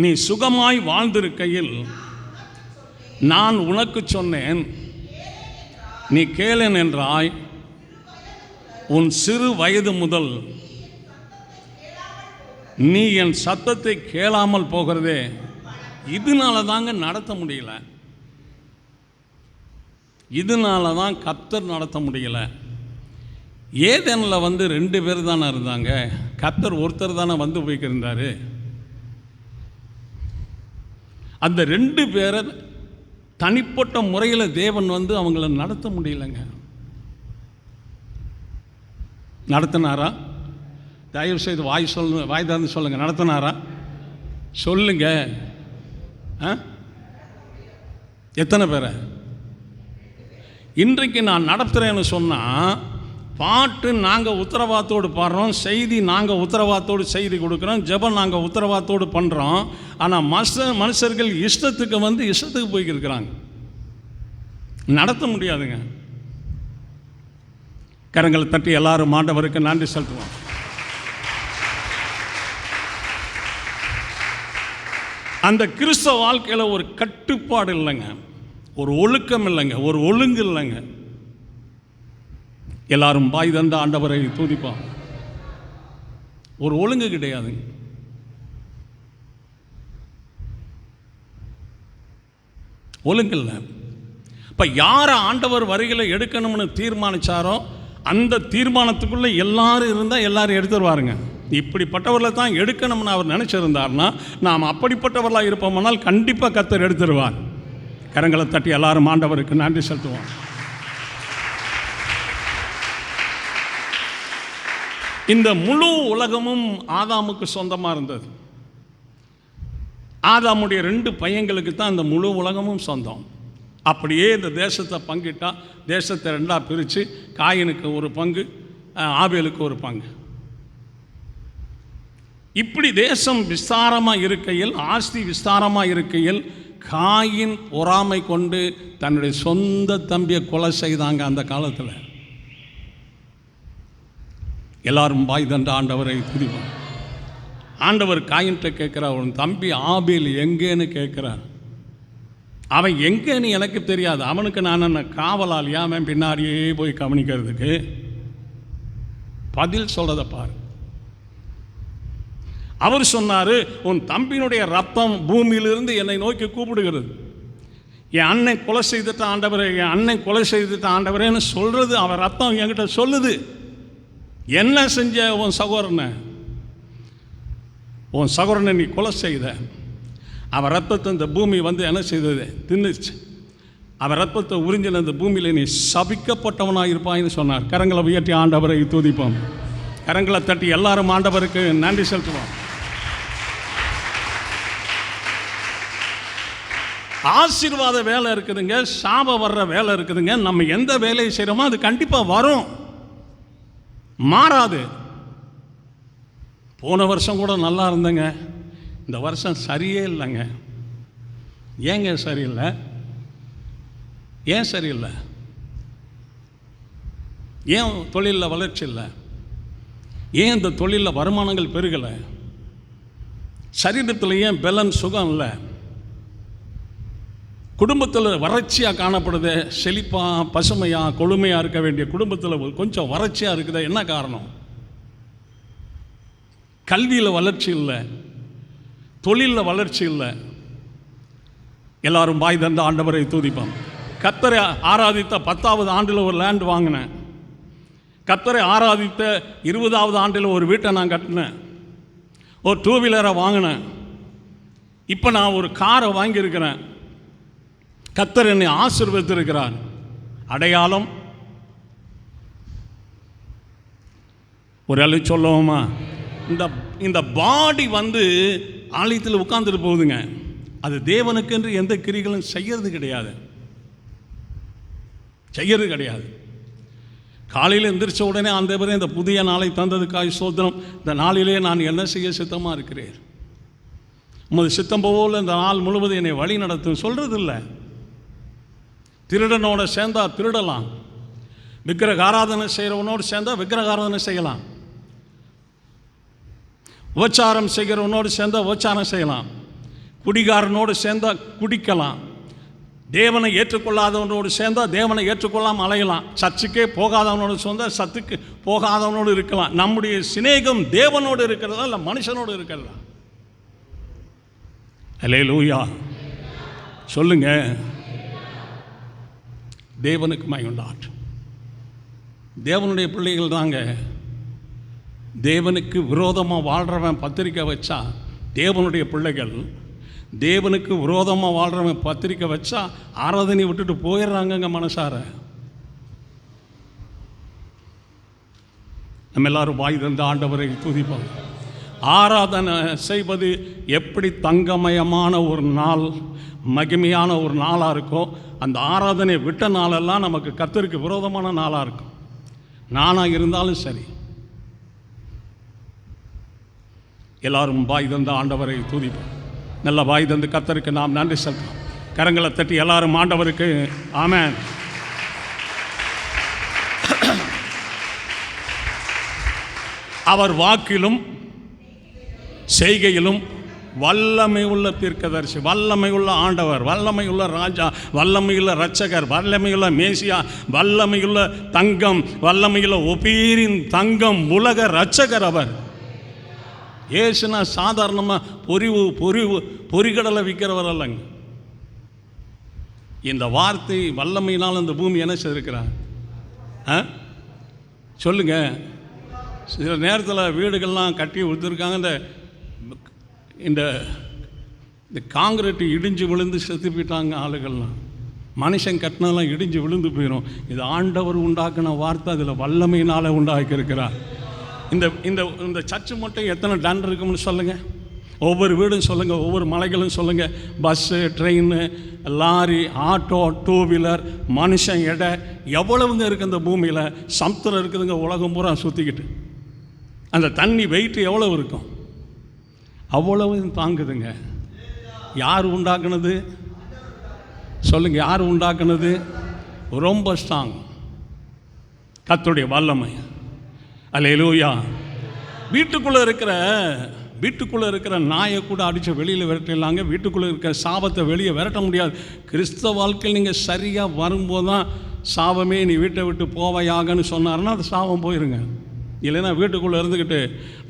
நீ சுகமாய் வாழ்ந்திருக்கையில் நான் உனக்கு சொன்னேன், நீ கேளேன் என்றாய். உன் சிறு வயது முதல் நீ என் சத்தத்தை கேளாமல் போகிறதே. இதனால தாங்க நடத்த முடியல. இதனால தான் கர்த்தர் நடத்த முடியல. ஏதேனில் 2 பேர் தானே இருந்தாங்க. கர்த்தர் ஒருத்தர் தானே வந்து போய்க்கிருந்தார். அந்த 2 பேரை தனிப்பட்ட முறையில் தேவன் அவங்கள நடத்த முடியலைங்க. நடத்தினாரா? தயவு செய்து வாய் திறந்து சொல்லுங்க, நடத்தினாரா? சொல்லுங்க. எத்தனை பேரை? இன்றைக்கு நான் நடத்துகிறேன்னு சொன்னால், பாட்டு நாங்கள் உத்தரவாதத்தோடு பாடுறோம், செய்தி நாங்கள் உத்தரவாதத்தோடு செய்தி கொடுக்குறோம், ஜெபம் நாங்கள் உத்தரவாதத்தோடு பண்ணுறோம். ஆனால் மனுஷர்கள் இஷ்டத்துக்கு இஷ்டத்துக்கு போய்க்கிருக்கிறாங்க. நடத்த முடியாதுங்க. கரங்களை தட்டி எல்லாரும் ஆண்டவருக்கு நன்றி செலுத்துவோம். அந்த கிறிஸ்தவ வாழ்க்கையில் ஒரு கட்டுப்பாடு இல்லைங்க, ஒரு ஒழுக்கம் இல்லைங்க, ஒரு ஒழுங்கு இல்லைங்க. எல்லாரும் பாய் தந்த ஆண்டவரை துதிப்போம். ஒரு ஒழுங்கு கிடையாதுங்க. ஒழுங்கு இல்லை. இப்போ யாரை ஆண்டவர் வருகையில் எடுக்கணும்னு தீர்மானித்தாரோ அந்த தீர்மானத்துக்குள்ளே எல்லாரும் இருந்தால் எல்லாரும் எடுத்துருவாருங்க. இப்படிப்பட்டவர்களை தான் எடுக்கணும்னு அவர் நினச்சிருந்தார்னா நாம் அப்படிப்பட்டவர்களாக இருப்போம்னால் கண்டிப்பாக கர்த்தர் எடுத்துருவார். கரங்களை தட்டி எல்லாரும் ஆண்டவருக்கு நன்றி செலுத்துவோம். இந்த முழு உலகமும் ஆதாமுக்கு சொந்தமாக இருந்தது. ஆதாமுடைய 2 பையங்களுக்கு தான் இந்த முழு உலகமும் சொந்தம். அப்படியே இந்த தேசத்தை பங்கிட்டா, தேசத்தை 2ஆக பிரித்து காயினுக்கு ஒரு பங்கு, ஆபேலுக்கு ஒரு பங்கு. இப்படி தேசம் விஸ்தாரமாக இருக்கையில், ஆஸ்தி விஸ்தாரமாக இருக்கையில், காயின் பொறாமை கொண்டு தன்னுடைய சொந்த தம்பியை கொலை செய்தாங்க. அந்த காலத்தில் எல்லாரும் பாய் தண்ட ஆண்டவரை துதிப்பார். ஆண்டவர் காயின்கிட்ட கேட்குறார், உன் தம்பி ஆபேல் எங்கேன்னு கேட்குறார். அவன் எங்கேன்னு எனக்கு தெரியாது, அவனுக்கு நான் என்ன காவலாளியா அவன் பின்னாடியே போய் கவனிக்கிறதுக்கு? பதில் சொல்கிறத பாரு. அவர் சொன்னார், உன் தம்பியினுடைய ரத்தம் பூமியிலிருந்து என்னை நோக்கி கூப்பிடுகிறது. என் அண்ணன் கொலை செய்துட்ட ஆண்டவரே, என் அண்ணன் கொலை செய்துட்ட ஆண்டவரேன்னு சொல்கிறது. அவன் ரத்தம் என்கிட்ட சொல்லுது. என்ன செஞ்ச உன் சகோதரனை? உன் சகோதரனை நீ கொலை செய்த. அவன் ரத்தத்தை இந்த பூமி என்ன செய்தது? தின்னுச்சு. அவன் ரத்தத்தை உறிஞ்சின இந்த பூமியில் நீ சபிக்கப்பட்டவனாக இருப்பாயின்னு சொன்னார். கரங்களை உயர்த்தி ஆண்டவரை துதிப்போம். கரங்களை தட்டி எல்லாரும் ஆண்டவருக்கு நன்றி செலுத்துவோம். ஆசீர்வாத வேலை இருக்குதுங்க, சாபம் வர்ற வேலை இருக்குதுங்க. நம்ம எந்த வேலையை செய்கிறோமோ அது கண்டிப்பாக வரும், மாறாது. போன வருஷம் கூட நல்லா இருந்தேங்க, இந்த வருஷம் சரியே இல்லைங்க. ஏங்க சரியில்லை? ஏன் சரியில்லை? ஏன் தொழிலில் வளர்ச்சி இல்லை? ஏன் இந்த தொழிலில் வருமானங்கள் பெருகலை? சரீரத்தில் ஏன் பலன் சுகம் இல்லை? குடும்பத்தில் வறட்சியாக காணப்படுது. செழிப்பாக பசுமையாக கொழுமையாக இருக்க வேண்டிய குடும்பத்தில் கொஞ்சம் வறட்சியாக இருக்குதா? என்ன காரணம்? கல்வியில் வளர்ச்சி இல்லை, தொழிலில் வளர்ச்சி இல்லை. எல்லாரும் பாய் தந்த ஆண்டவரை துதிப்போம். கர்த்தரை ஆராதித்த 10வது ஆண்டில் ஒரு லேண்ட் வாங்கினேன். கர்த்தரை ஆராதித்த 20வது ஆண்டில் ஒரு வீட்டை நான் கட்டினேன். ஒரு 2 வீலரை வாங்கினேன். இப்போ நான் ஒரு காரை வாங்கியிருக்கிறேன். கர்த்தர் என்னை ஆசீர்வதித்திருக்கிறார். அடையாளம் ஒரு அளவு சொல்லுவோமா? இந்த பாடி ஆலயத்தில் உட்கார்ந்துட்டு போகுதுங்க. அது தேவனுக்கென்று எந்த கிரிகளும் செய்யறது கிடையாது. காலையில் எந்திரிச்ச உடனே ஆண்டவரே இந்த புதிய நாளை தந்ததுக்காய் ஸ்தோத்திரம். இந்த நாளிலே நான் என்ன செய்ய சித்தமாக இருக்கிறேன், உமது சித்தம் போல இந்த நாள் முழுவதும் என்னை வழி நடத்தும் சொல்கிறது இல்லை. திருடனோட சேர்ந்தா திருடலாம், விக்கிரக ஆராதனை செய்கிறவனோடு சேர்ந்தா விக்கிரக ஆராதனை செய்யலாம், உபச்சாரம் செய்கிறவனோடு சேர்ந்தா உபச்சாரம் செய்யலாம், குடிகாரனோடு சேர்ந்தா குடிக்கலாம், தேவனை ஏற்றுக்கொள்ளாதவனோடு சேர்ந்தால் தேவனை ஏற்றுக்கொள்ளாமல் அலையலாம். சர்ச்சுக்கே போகாதவனோடு சேர்ந்தால் சத்துக்கு போகாதவனோடு இருக்கலாம். நம்முடைய சிநேகம் தேவனோடு இருக்கிறதா இல்லை மனுஷனோடு இருக்கிறதா? அல்லேலூயா சொல்லுங்க. தேவனுக்கு மகிமையுண்டாகட்டும். தேவனுடைய பிள்ளைகள் தாங்க. தேவனுக்கு விரோதமாக வாழ்கிறவன் பத்திரிக்கை வச்சா தேவனுடைய பிள்ளைகள், தேவனுக்கு விரோதமாக வாழ்கிறவன் பத்திரிக்கை வச்சா ஆராதனை விட்டுட்டு போயிடுறாங்கங்க மனசார. நம்ம எல்லாரும் வாய் தந்து ஆண்டவரை துதிப்போம். ஆராதனை செய்வது எப்படி தங்கமயமான ஒரு நாள், மகிமையான ஒரு நாளாக இருக்கோ, அந்த ஆராதனை விட்ட நாளெல்லாம் நமக்கு கர்த்தருக்கு விரோதமான நாளாக இருக்கும். நானாக இருந்தாலும் சரி. எல்லாரும் வாய் தந்து ஆண்டவரை துதிப்போம். நல்ல வாய் தந்து கர்த்தருக்கு நாம் நன்றி செலுத்தோம். கரங்களை தட்டி எல்லாரும் ஆண்டவருக்கு ஆமென். அவர் வாக்கிலும் செய்கையிலும் வல்லமை உள்ள தீர்க்கதரிசி, வல்லமை உள்ள ஆண்டவர், வல்லமை உள்ள ராஜா, வல்லமையுள்ள இரட்சகர், வல்லமையுள்ள மேசியா, வல்லமையுள்ள தங்கம், வல்லமையுள்ள ஒபீரின் தங்கம், உலக இரட்சகர் அவர். ஏசுனா சாதாரணமாக பொறிகடலை விற்கிறவர் அல்லங்க. இந்த வார்த்தை வல்லமையினால் இந்த பூமி என்ன செய்திருக்கிறார் சொல்லுங்க. சில நேரத்தில் வீடுகள்லாம் கட்டி கொடுத்துருக்காங்க. இந்த காங்கிரீட் இடிஞ்சு விழுந்து செத்து போயிட்டாங்க ஆளுகள்லாம். மனுஷன் கட்டினெல்லாம் இடிஞ்சு விழுந்து போயிடும். இது ஆண்டவர் உண்டாக்கின வார்த்தை, அதில் வல்லமையினால் உண்டாக்கியிருக்கிறார். இந்த இந்த இந்த சர்ச்சு மட்டும் எத்தனை டன் இருக்கும்னு சொல்லுங்கள். ஒவ்வொரு வீடும் சொல்லுங்கள், ஒவ்வொரு மலைகளும் சொல்லுங்கள். Bus, train, lorry, auto, two wheeler, மனுஷன் எடை எவ்வளவுங்க இருக்குது இந்த பூமியில். சமுத்திரம் இருக்குதுங்க உலகம் பூரா சுற்றிக்கிட்டு. அந்த தண்ணி வெயிட்டு எவ்வளோ இருக்கும்? அவ்வளவு தாங்குதுங்க. யார் உண்டாக்குனது சொல்லுங்கள்? யார் உண்டாக்குனது? ரொம்ப ஸ்ட்ராங், கர்த்தருடைய வல்லமை. அல்லேலூயா. வீட்டுக்குள்ளே இருக்கிற நாயை கூட அடித்து வெளியில் விரட்டிடலாங்க. வீட்டுக்குள்ளே இருக்கிற சாபத்தை வெளியே விரட்ட முடியாது. கிறிஸ்தவ வாழ்க்கையில் நீங்கள் சரியாக வரும்போது தான் சாபமே நீ வீட்டை விட்டு போவையாகன்னு சொன்னாருன்னா அது சாபம் போயிருங்க. இல்லைன்னா வீட்டுக்குள்ளே இருந்துக்கிட்டு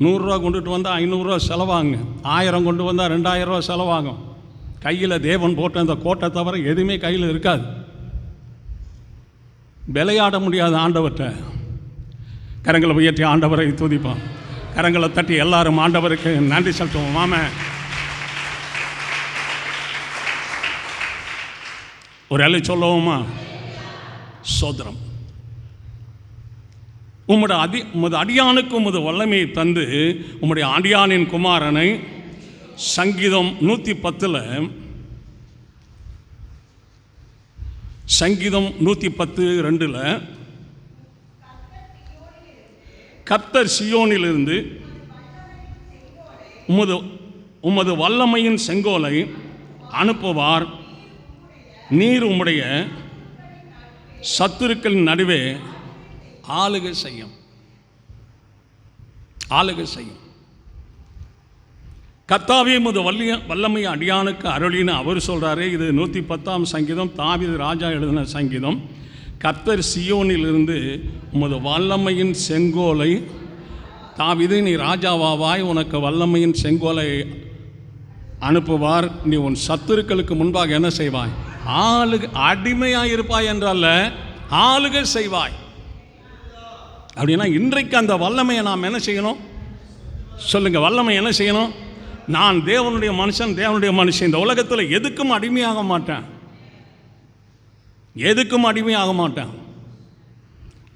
100 ரூபா கொண்டுட்டு வந்தால் 500 ரூபா செலவாகுங்க. 1000 கொண்டு வந்தால் 2000 ரூபா செலவாகும். கையில் தேவன் போட்ட அந்த கோட்டை தவிர எதுவுமே கையில் இருக்காது. விளையாட முடியாது ஆண்டவர்கிட்ட. கரங்களை உயர்த்தி ஆண்டவரை துதிப்போம். கரங்களை தட்டி எல்லாரும் ஆண்டவருக்கு நன்றி செலுத்துவோம். ஆமென். ஒரு அலை சொல்லுவோமா? சோதரம். உமது அடியானுக்கு உமது வல்லமையை தந்து உம்முடைய அடியானின் குமாரனை சங்கீதம் 110 சங்கீதம் 110:2 கர்த்தர் சியோனிலிருந்து உமது வல்லமையின் செங்கோலை அனுப்புவார். நீர் உம்முடைய சத்துருக்களின் நடுவே ஆளுகை செய்யும். கர்த்தாவே உமது வல்லமை அடியானுக்கு அருளின்னு அவர் சொல்கிறாரு. இது 110 சங்கீதம், தாவீது ராஜா எழுதின சங்கீதம். கர்த்தர் சியோனிலிருந்து உமது வல்லமையின் செங்கோலை, தாவீது நீ ராஜாவாவாய், உனக்கு வல்லமையின் செங்கோலை அனுப்புவார். நீ உன் சத்துருக்களுக்கு முன்பாக என்ன செய்வாய்? அடிமையாக இருப்பாய் என்றால ஆளுகை செய்வாய். அப்படின்னா இன்றைக்கு அந்த வல்லமையை நாம் என்ன செய்யணும் சொல்லுங்கள்? வல்லமை என்ன செய்யணும்? நான் தேவனுடைய மனுஷன். இந்த உலகத்தில் எதுக்கும் அடிமையாக மாட்டேன்.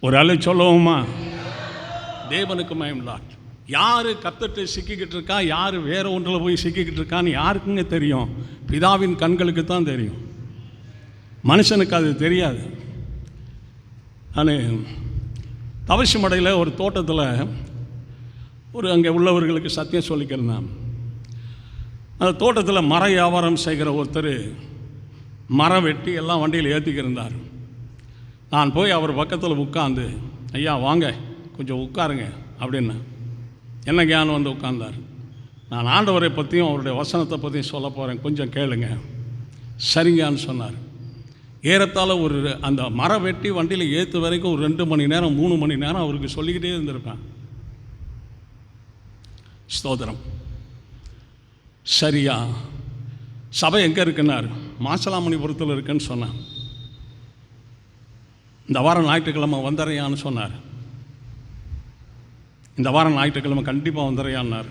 ஒரு அலை சொல்லுவோமா? தேவனுக்கு மகிமை. யார் கர்த்தர்கிட்ட சிக்கிக்கிட்டு இருக்கா, யார் வேற ஒன்றில் போய் சிக்கிக்கிட்டு இருக்கான்னு யாருக்குங்க தெரியும்? பிதாவின் கண்களுக்கு தான் தெரியும். மனுஷனுக்கு அது தெரியாது. நான் தவசி மடையில் ஒரு தோட்டத்தில் அங்கே உள்ளவர்களுக்கு சத்தியம் சொல்லிக்கிறேன். அந்த தோட்டத்தில் மர வியாபாரம் செய்கிற ஒருத்தர் மரம் வெட்டி எல்லாம் வண்டியில் ஏற்றிக்கிருந்தார். நான் போய் அவர் பக்கத்தில் உட்காந்து, ஐயா வாங்க கொஞ்சம் உட்காருங்க அப்படின்னு என்ன ஞானம் வந்து உட்கார்ந்தார். நான் ஆண்டவரை பற்றியும் அவருடைய வசனத்தை பற்றியும் சொல்ல போகிறேன், கொஞ்சம் கேளுங்க. சரிங்கன்னு சொன்னார். ஏறத்தாழ ஒரு அந்த மரம் வெட்டி வண்டியில் ஏற்று வரைக்கும் ஒரு 2 மணி நேரம் 3 மணி நேரம் அவருக்கு சொல்லிக்கிட்டே இருந்திருப்பேன். ஸ்தோத்திரம். சரியா சபை எங்கே இருக்குன்னார், மாசலாமணிபுரத்தில் இருக்குன்னு சொன்னான். இந்த வாரம் ஞாயிற்றுக்கிழமை வந்துறையான்னு சொன்னார். இந்த வாரம் ஞாயிற்றுக்கிழமை கண்டிப்பாக வந்துறையான்னார்.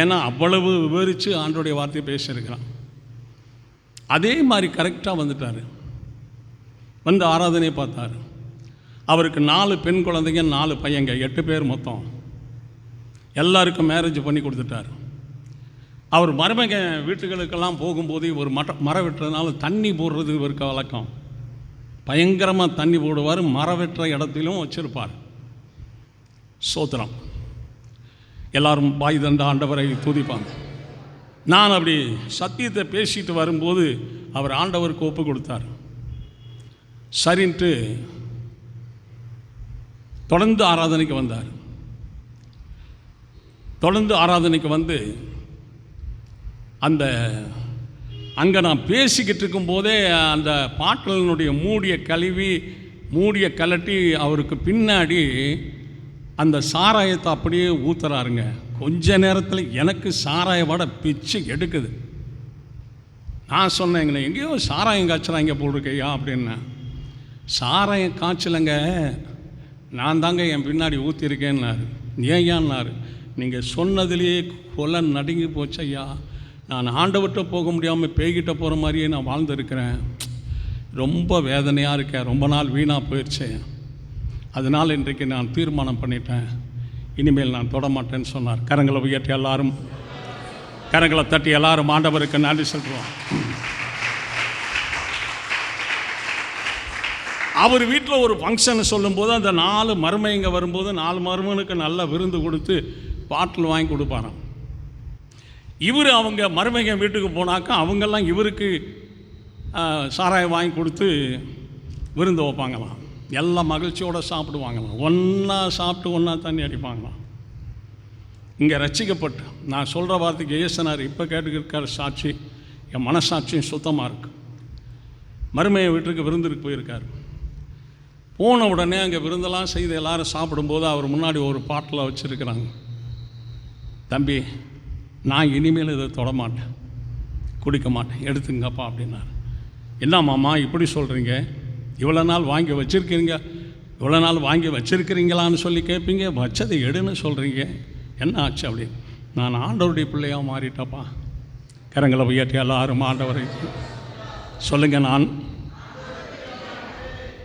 ஏன்னா அவ்வளவு விவரித்து ஆண்டோடைய வார்த்தையை பேசியிருக்கிறான். அதே மாதிரி கரெக்டாக வந்துட்டார். வந்து ஆராதனையை பார்த்தார். அவருக்கு 4 பெண் குழந்தைங்க 4 பையங்க, 8 பேர் மொத்தம். எல்லாருக்கும் மேரேஜ் பண்ணி கொடுத்துட்டார். அவர் மருமக வீட்டுகளுக்கெல்லாம் போகும்போது ஒரு மரம் வெட்டுறதுனால தண்ணி போடுறது இவருக்கு வழக்கம். பயங்கரமாக தண்ணி போடுவார். மரம் வெட்டுற இடத்திலும் வச்சுருப்பார். சோத்திரம். எல்லாரும் வாய் தந்த ஆண்டவரை துதிப்பாங்க. நான் அப்படி சத்தியத்தை பேசிட்டு வரும்போது அவர் ஆண்டவருக்கு ஒப்பு கொடுத்தார். சரின்ட்டு தொடர்ந்து ஆராதனைக்கு வந்தார். தொடர்ந்து ஆராதனைக்கு வந்து அந்த அங்கே நான் பேசிக்கிட்டு இருக்கும்போதே அந்த பாட்டிலினுடைய மூடிய கலட்டி அவருக்கு பின்னாடி அந்த சாராயத்தை அப்படியே ஊத்துறாருங்க. கொஞ்ச நேரத்தில் எனக்கு சாராய வடை பிச்சு எடுக்குது. நான் சொன்னேங்க, எங்கேயோ சாராயம் காய்ச்சலாங்க போட்டிருக்கையா அப்படின்னேன். சாராயம் காய்ச்சலைங்க, நான் தாங்க என் பின்னாடி ஊற்றிருக்கேன்னாரு. ஏன்னாரு, நீங்கள் சொன்னதுலேயே கொலை நடுங்கி போச்சு ஐயா. நான் ஆண்டவர்கிட்ட போக முடியாமல் பேய்கிட்ட போகிற மாதிரியே நான் வாழ்ந்துருக்கிறேன். ரொம்ப வேதனையாக இருக்கேன். ரொம்ப நாள் வீணாக போயிடுச்சு. அதனால் இன்றைக்கு நான் தீர்மானம் பண்ணிட்டேன், இனிமேல் நான் தொடமாட்டேன்னு சொன்னார். கரங்களை உயர்த்தி எல்லாரும், கரங்களை தட்டி எல்லாரும் ஆண்டவருக்கு நன்றி சொல்கிறோம். அவர் வீட்டில் ஒரு ஃபங்க்ஷன் சொல்லும்போது அந்த 4 மருமைங்க வரும்போது 4 மருமனுக்கு நல்ல விருந்து கொடுத்து பாட்டில் வாங்கி கொடுப்பாராம். இவர் அவங்க மருமைங்க வீட்டுக்கு போனாக்கா அவங்கெல்லாம் இவருக்கு சாராயம் வாங்கி கொடுத்து விருந்து வைப்பாங்களாம். எல்லாம் மகிழ்ச்சியோடு சாப்பிடுவாங்களாம். ஒன்றா சாப்பிட்டு ஒன்றா தண்ணி அடிப்பாங்களாம். இங்கே ரசிக்கப்பட்டு நான் சொல்கிற வார்த்தைக்கு ஏசனார் இப்போ கேட்டுக்கிற சாட்சி என் மனசாட்சியும் சுத்தமாக இருக்கு. மருமையை வீட்டுக்கு விருந்துக்கு போயிருக்கார். போன உடனே அங்கே விருந்தெல்லாம் செய்து எல்லோரும் சாப்பிடும்போது அவர் முன்னாடி ஒரு பாட்டில் வச்சுருக்கிறாங்க. தம்பி, நான் இனிமேல் இதை தொடமாட்டேன், குடிக்க மாட்டேன், எடுத்துங்கப்பா அப்படின்னார். என்ன மாமா இப்படி சொல்கிறீங்க, இவ்வளோ நாள் வாங்கி வச்சுருக்கிறீங்களான்னு சொல்லி கேட்பீங்க, வச்சதை எடுன்னு சொல்கிறீங்க, என்ன ஆச்சு அப்படின்னு. நான் ஆண்டவருடைய பிள்ளையாக மாறிட்டப்பா. கரங்களை உயர்த்தி எல்லாரும் ஆண்டவரை சொல்லுங்கள், நான்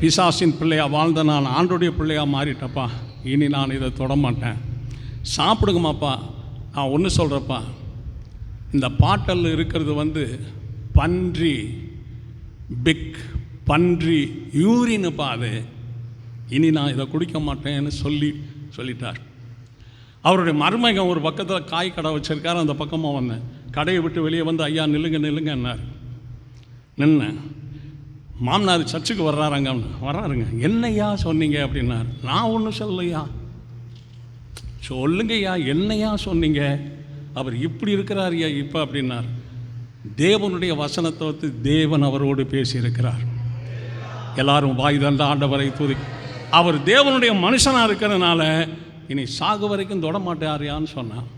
பிசாசின் பிள்ளையாக வாழ்ந்த நான் ஆண்டவருடைய பிள்ளையாக மாறிட்டப்பா. இனி நான் இதை தொடமாட்டேன். சாப்பிடுங்கம்மாப்பா. நான் ஒன்று சொல்கிறப்பா, இந்த பாட்டல் இருக்கிறது பன்றி யூரினுப்பா. அது இனி நான் இதை குடிக்க மாட்டேன்னு சொல்லிட்டார். அவருடைய மருமகன் ஒரு பக்கத்தில் காய் கடை வச்சுருக்கார். அந்த பக்கமாக வந்தேன். கடையை விட்டு வெளியே வந்து ஐயா நில்லுங்கன்னார். நின்னேன். மாமனார் சர்ச்சுக்கு வர்றாருங்க. என்னையா சொன்னீங்க அப்படின்னார். நான் ஒன்றும் சொல்லலையா. சொல்லுங்கய்யா, என்னையா சொன்னீங்க. அவர் இப்படி இருக்கிறார் ஐயா இப்போ அப்படின்னார். தேவனுடைய வசனத்தை வந்து தேவன் அவரோடு பேசியிருக்கிறார். எல்லாரும் வாய் தந்த ஆண்டவரை துதி. அவர் தேவனுடைய மனுஷனாக இருக்கிறதுனால இனி சாகு வரைக்கும் தொடமாட்டாரியான்னு சொன்னார்.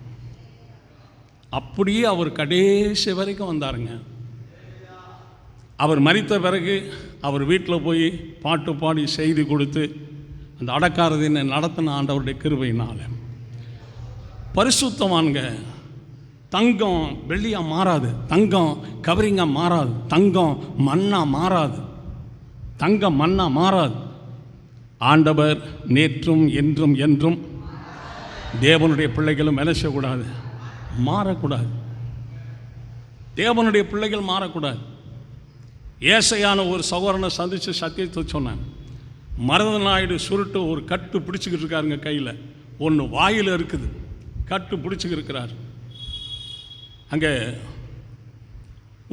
அப்படியே அவர் கடைசி வரைக்கும் வந்தாருங்க. அவர் மரித்த பிறகு அவர் வீட்டில் போய் பாட்டு பாடி செய்தி கொடுத்து அந்த அடக்காரதினை நடத்தின ஆண்டவருடைய கிருபையினால் பரிசுத்தமானுங்க. தங்கம் வெள்ளியாக மாறாது, தங்கம் கவரிங்காக மாறாது, தங்கம் மண்ணாக மாறாது. ஆண்டவர் நேற்றும் என்றும் என்றும். தேவனுடைய பிள்ளைகளும் விளைச்சக்கூடாது, மாறக்கூடாது. தேவனுடைய பிள்ளைகள் மாறக்கூடாது. ஏசையான ஒரு சகோதரனை சந்தித்து சத்தியத்தை சொன்னேன். மருதநாயுடு சுருட்டு ஒரு கட்டு பிடிச்சிக்கிட்டு இருக்காருங்க. கையில் ஒன்று வாயில் இருக்குது, கட்டு பிடிச்சிக்கிட்டு இருக்கிறார். அங்கே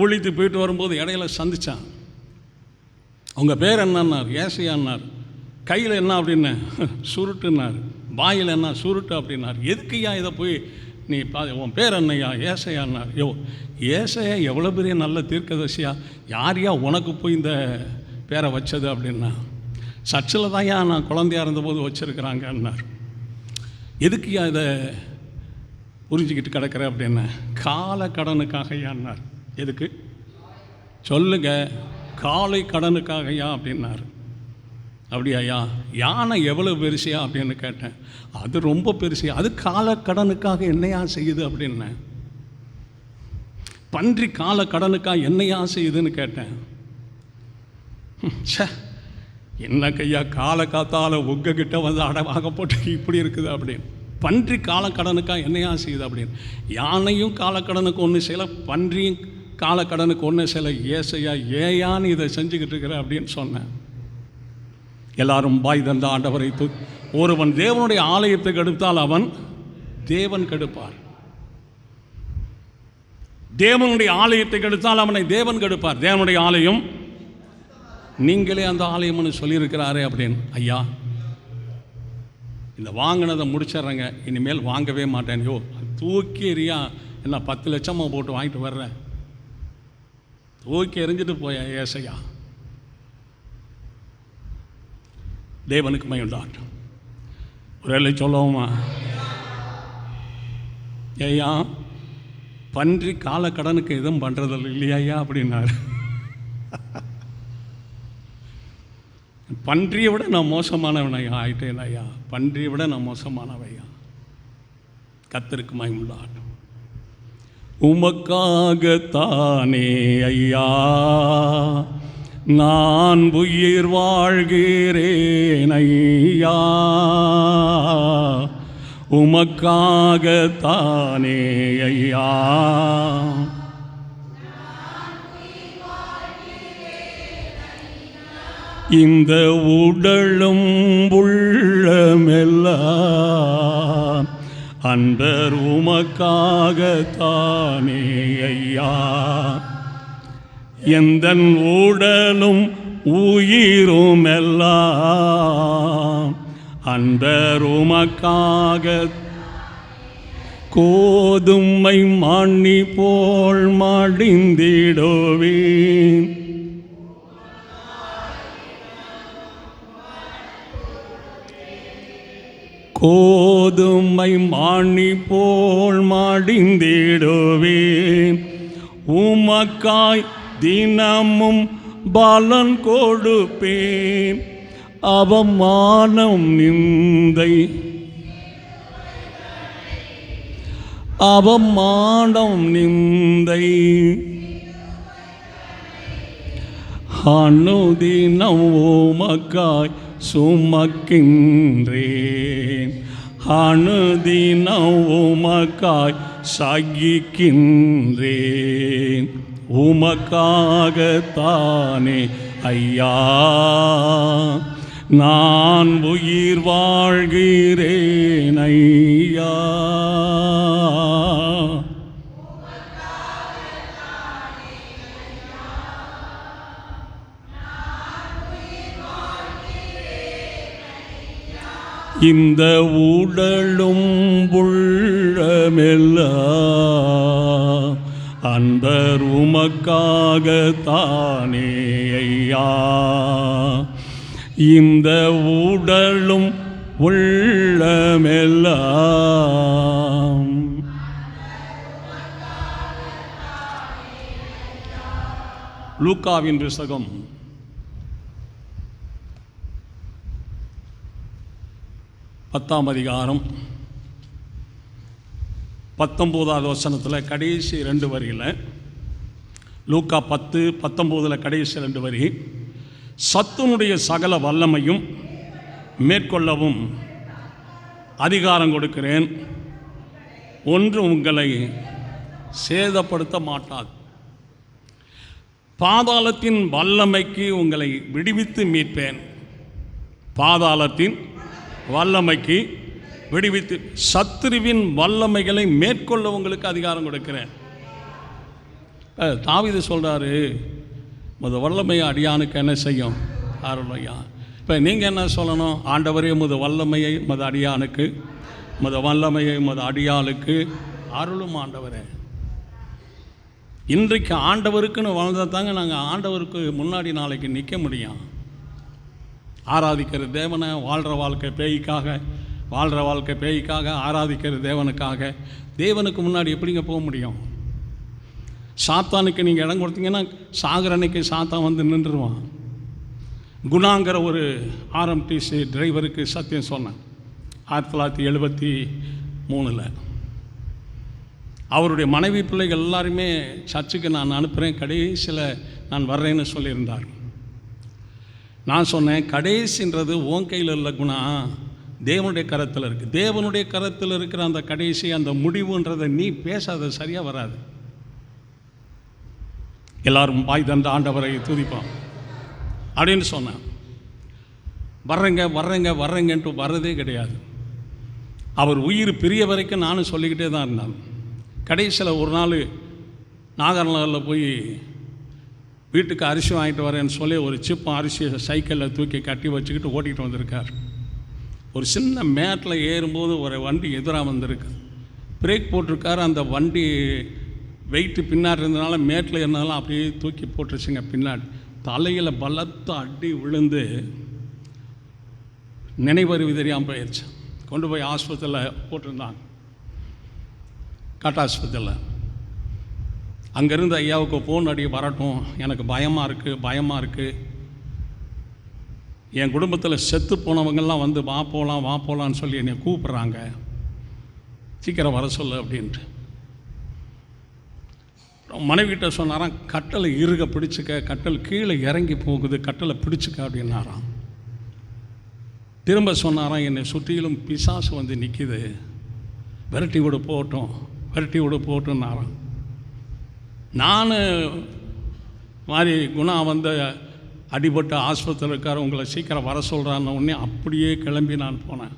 ஊழித்து போயிட்டு வரும்போது இடையில சந்தித்தான். உங்கள் பேர் என்னன்னார். ஏசையான்னார். கையில் என்ன அப்படின்னு சுருட்டுன்னார். வாயில் என்ன சுருட்டு அப்படின்னார். எதுக்கையா இதை போய் நீ உன் பேர் என்னையா? ஏசையான்னார். ஏசையா எவ்வளோ பெரிய நல்ல தீர்க்கதரிசியா, யாரையா உனக்கு போய் இந்த பேரை வச்சது அப்படின்னா, சர்ச்சில் தான் நான் குழந்தையாக இருந்தபோது வச்சுருக்கிறாங்கன்னார். எதுக்குயா இதை புரிஞ்சுக்கிட்டு கிடக்கிற அப்படின்னா, கால கடனுக்காகையான்னார். எதுக்கு சொல்லுங்க? காலை கடனுக்காகையா அப்படின்னார். அப்படியாயா? யானை எவ்வளோ பெருசியா அப்படின்னு கேட்டேன். அது ரொம்ப பெருசியா. அது கால கடனுக்காக என்னையா செய்யுது அப்படின்னேன். பன்றி கால கடனுக்காக என்னையா செய்யுதுன்னு கேட்டேன். சே, என்ன கையா காலை காத்தால உங்ககிட்ட வந்து அடவாக போட்டு இப்படி இருக்குது அப்படின்னு. பன்றி காலக்கடனுக்காக என்னையா செய்யுது அப்படின்னு. யானையும் காலக்கடனுக்கு ஒன்று செய்யலை, பன்றியும் காலக்கடனுக்கு ஒன்று செய்யலை. ஏசையா ஏயான்னு இதை செஞ்சுக்கிட்டு இருக்கிற அப்படின்னு சொன்னேன். எல்லாரும் பாய் தந்த ஆண்டவரை ஒருவன் தேவனுடைய ஆலயத்தை கெடுத்தால் அவன் தேவன் கெடுப்பார். தேவனுடைய ஆலயத்தை கெடுத்தால் அவனை தேவன் கெடுப்பார். தேவனுடைய ஆலயம் நீங்களே அந்த ஆலயம்னு சொல்லியிருக்கிறாரே அப்படின்னு. ஐயா, இந்த வாங்கினதை முடிச்சிட்றேங்க, இனிமேல் வாங்கவே மாட்டேன். தூக்கி எறியா, என்ன 10 லட்சமாக போட்டு வாங்கிட்டு வர்றேன், தூக்கி எறிஞ்சிட்டு போய ஏசையா. தேவனுக்கு மகிமையுண்டாகட்டும். ஒரு வேளை சொல்லவுமா? ஐயா, பன்றி காலக்கடனுக்கு எதுவும் பண்ணுறதில்ல இல்லையா அப்படின்னாரு. பன்றியை விட நான் மோசமானவனையா ஆயிட்டேன் ஐயா. பன்றியை விட நான் மோசமானவையா. கர்த்தருக்கு மகிமையுண்டாகட்டும். உமக்காகத்தானே ஐயா நான் உயிர் வாழ்கிறேன் ஐயா. உமக்காகத்தானே ஐயா இந்த உடலும் உள்ளமெல்லாம் அன்பர் உமக்காகத்தானே ஐயா. எந்தன் உடலும் உயிரும் எல்லாம் அன்பர் உமக்காக. கோதுமை மணி போல் மடிந்திடுவேன், கோதுமை மணி போல் மடிந்திடுவேன். உமக்காய் தினமும் பலன் கொடுப்பேன். அவமானம் நிந்தை, அவமானம் நிந்தை அனுதினம் உமக்காய் சுமக்கின்றேன். அனுதினம் உமக்காய் சகிக்கின்றேன். உமக்காகத்தானே ஐயா நான் உயிர் வாழ்கிறேன் ஐயா. இந்த உடலும் உள்ளமெல்லாம் அன்பர் உமக்காகத்தானே ஐயா. இந்த உடலும் உள்ளமெல்லாம் லூக்காவின் புத்தகம் 10ஆம் அதிகாரம் 19வது வசனத்தில் கடைசி 2 வரியில், லூக்கா 10:19 கடைசி 2 வரி, சத்துனுடைய சகல வல்லமையும் மேற்கொள்ளவும் அதிகாரம் கொடுக்கிறேன், ஒன்று உங்களை சேதப்படுத்த மாட்டாது. பாதாளத்தின் வல்லமைக்கு உங்களை விடுவித்து மீட்பேன். பாதாளத்தின் வல்லமைக்கு விடுவித்து, சத்துருவின் வல்லமைகளை மேற்கொள்ள உங்களுக்கு அதிகாரம் கொடுக்கிறேன். தாவீது சொல்கிறாரு, முத வல்லமையை அடியானுக்கு என்ன செய்யும்? அருளையா. இப்போ நீங்கள் என்ன சொல்லணும்? ஆண்டவரே முத வல்லமையை முத அடியானுக்கு, முத வல்லமையை முத அடியாளுக்கு அருளும் ஆண்டவரே. இன்றைக்கு ஆண்டவருக்குன்னு வாழ்ந்தால் தாங்க நாங்கள் ஆண்டவருக்கு முன்னாடி நாளைக்கு நிற்க முடியும். ஆராதிக்கிற தேவனை வாழ்கிற வாழ்க்கை பேய்க்காக ஆராதிக்கிற தேவனுக்கு முன்னாடி எப்படிங்க போக முடியும்? சாத்தானுக்கு நீங்கள் இடம் கொடுத்தீங்கன்னா சாகிற அன்னைக்கு சாத்தான் வந்து நின்றுருவான். குணாங்கிற ஒரு RMTC டிரைவருக்கு சத்தியம் சொன்னேன் 1973. அவருடைய மனைவி பிள்ளைகள் எல்லாருமே சர்ச்சுக்கு நான் அனுப்புகிறேன், கடைசியில் நான் வர்றேன்னு சொல்லியிருந்தார். நான் சொன்னேன், கடைசின்றது உன் கையில் இல்லை குணா, தேவனுடைய கரத்தில் இருக்குது. தேவனுடைய கரத்தில் இருக்கிற அந்த கடைசி, அந்த முடிவுன்றதை நீ பேசாத, சரியாக வராது. எல்லாரும் பாய் தந்த ஆண்டவரை துதிப்போம் அப்படின்னு சொன்னேன். வர்றேங்கன்ட்டு வர்றதே கிடையாது. அவர் உயிர் பிரிய வரைக்கும் நானும் சொல்லிக்கிட்டே தான் இருந்தேன். கடைசியில் ஒரு நாள் நாகர்நகரில் போய் வீட்டுக்கு அரிசி வாங்கிட்டு வரேன்னு சொல்லி ஒரு சிப்பம் அரிசியை சைக்கிளில் தூக்கி கட்டி வச்சுக்கிட்டு ஓட்டிகிட்டு வந்திருக்கார். ஒரு சின்ன மேட்டில் ஏறும்போது ஒரு வண்டி எதிராக வந்திருக்கு. பிரேக் போட்டிருக்காரு. அந்த வண்டி வெயிட்டு பின்னாடி இருந்ததுனால மேட்டில் இருந்ததுனால அப்படியே தூக்கி போட்டுருச்சுங்க. பின்னாடி தலையில் பலத்த அடி விழுந்து நினைவறிவு தெரியாமல் போயிடுச்சு. கொண்டு போய் ஆஸ்பத்திரியில் போட்டிருந்தாங்க, காட்டாஸ்பத்திரியில். அங்கேருந்து ஐயாவுக்கு ஃபோன் அடி வரட்டும், எனக்கு பயமாக இருக்குது. என் குடும்பத்தில் செத்து போனவங்கள்லாம் வந்து வா போகலான்னு சொல்லி என்னை கூப்பிட்றாங்க, சீக்கிரம் வர சொல்லு அப்படின்ட்டு. மனைவிட்ட சொன்னாராம், கட்டளை இறுக பிடிச்சிக்க, கட்டல் கீழே இறங்கி போகுது, கட்டளை பிடிச்சிக்க அப்படின்னாராம். திரும்ப சொன்னாராம், என்னை சுற்றிலும் பிசாசு வந்து நிற்கிது, விரட்டி விடு போட்டோன்னாராம். நான் மாதிரி குணா வந்து அடிபட்டு ஆஸ்பத்திரியில் இருக்கார், உங்களை சீக்கிரம் வர சொல்கிறான்னு உடனே அப்படியே கிளம்பி நான் போனேன்.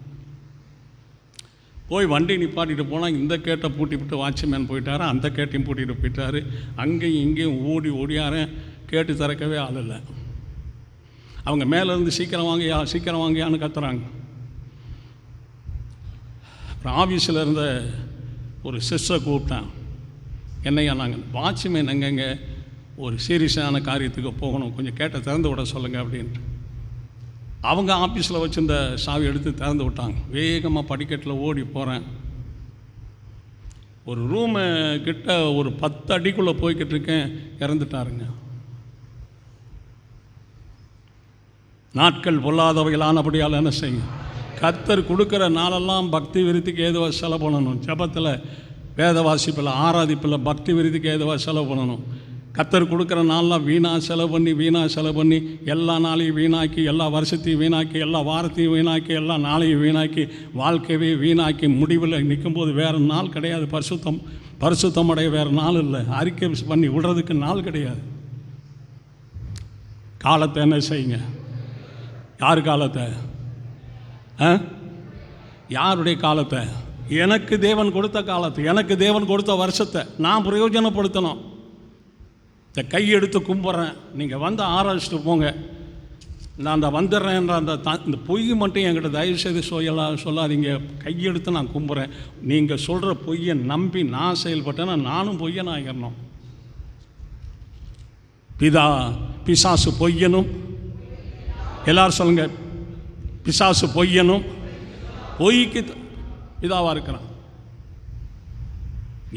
போய் வண்டி நிப்பாட்டிட்டு போனால் இந்த கேட்டை பூட்டிவிட்டு வாட்ச்மேன் போயிட்டார், அந்த கேட்டையும் பூட்டிகிட்டு போயிட்டார். அங்கேயும் இங்கேயும் ஓடியாரேன், கேட்டு திறக்கவே ஆள் இல்லை. அவங்க மேலேருந்து சீக்கிரம் வாங்கியான்னு கத்துறாங்க. அப்புறம் ஆஃபீஸில் இருந்த ஒரு சிஸ்டரை கூப்பிட்டேன். என்னையா நாங்கள் வாட்ச்மேன் எங்கெங்க ஒரு சீரியஸான காரியத்துக்கு போகணும், கொஞ்சம் கேட்டை திறந்து விட சொல்லுங்கள் அப்படின்ட்டு. அவங்க ஆஃபீஸில் வச்சுருந்த சாவி எடுத்து திறந்து விட்டாங்க. வேகமாக படிக்கட்டில் ஓடி போகிறேன். ஒரு ரூமு கிட்ட ஒரு 10 அடிக்குள்ளே போய்கிட்டு இருக்கேன், இறந்துட்டாருங்க. நாட்கள் பொல்லாதவைகளானபடியால் என்ன செய்யும், கர்த்தர் கொடுக்குற நாளெல்லாம் பக்தி விருத்திக்கு ஏதுவாக செலவு பண்ணணும். ஜபத்தில், வேத வாசிப்பில், ஆராதிப்பில் பக்தி விருத்திக்கு ஏதுவாக செலவு பண்ணணும். கர்த்தர் கொடுக்குற நாளெலாம் வீணாக செலவு பண்ணி எல்லா நாளையும் வீணாக்கி, எல்லா வருஷத்தையும் வீணாக்கி, எல்லா வாரத்தையும் வீணாக்கி, எல்லா நாளையும் வீணாக்கி, வாழ்க்கையவே வீணாக்கி முடிவில் நிற்கும்போது வேறு நாள் கிடையாது. பரிசுத்தமடைய வேறு நாள் இல்லை. அறிக்கை பண்ணி விடுறதுக்கு நாள் கிடையாது. காலத்தை என்ன செய்யுங்க? யார் காலத்தை? யாருடைய காலத்தை? எனக்கு தேவன் கொடுத்த காலத்தை, எனக்கு தேவன் கொடுத்த வருஷத்தை நான் பிரயோஜனப்படுத்தணும். இந்த கையெடுத்து கும்பிட்றேன், நீங்கள் வந்து ஆராய்ச்சிட்டு போங்க, நான் அந்த வந்துடுறேன்ற இந்த பொய் மட்டும் என்கிட்ட தயவுசெய்து சொல்லாதீங்க. கையெடுத்து நான் கும்பிட்றேன். நீங்கள் சொல்கிற பொய்யை நம்பி நான் செயல்பட்டேன்னா நானும் பொய்யன் ஆகிடணும். பிசாசு பொய்யனும், எல்லாரும் சொல்லுங்க, பிசாசு பொய்யனும் பொய்க்கு இதாவாக இருக்கிறான்.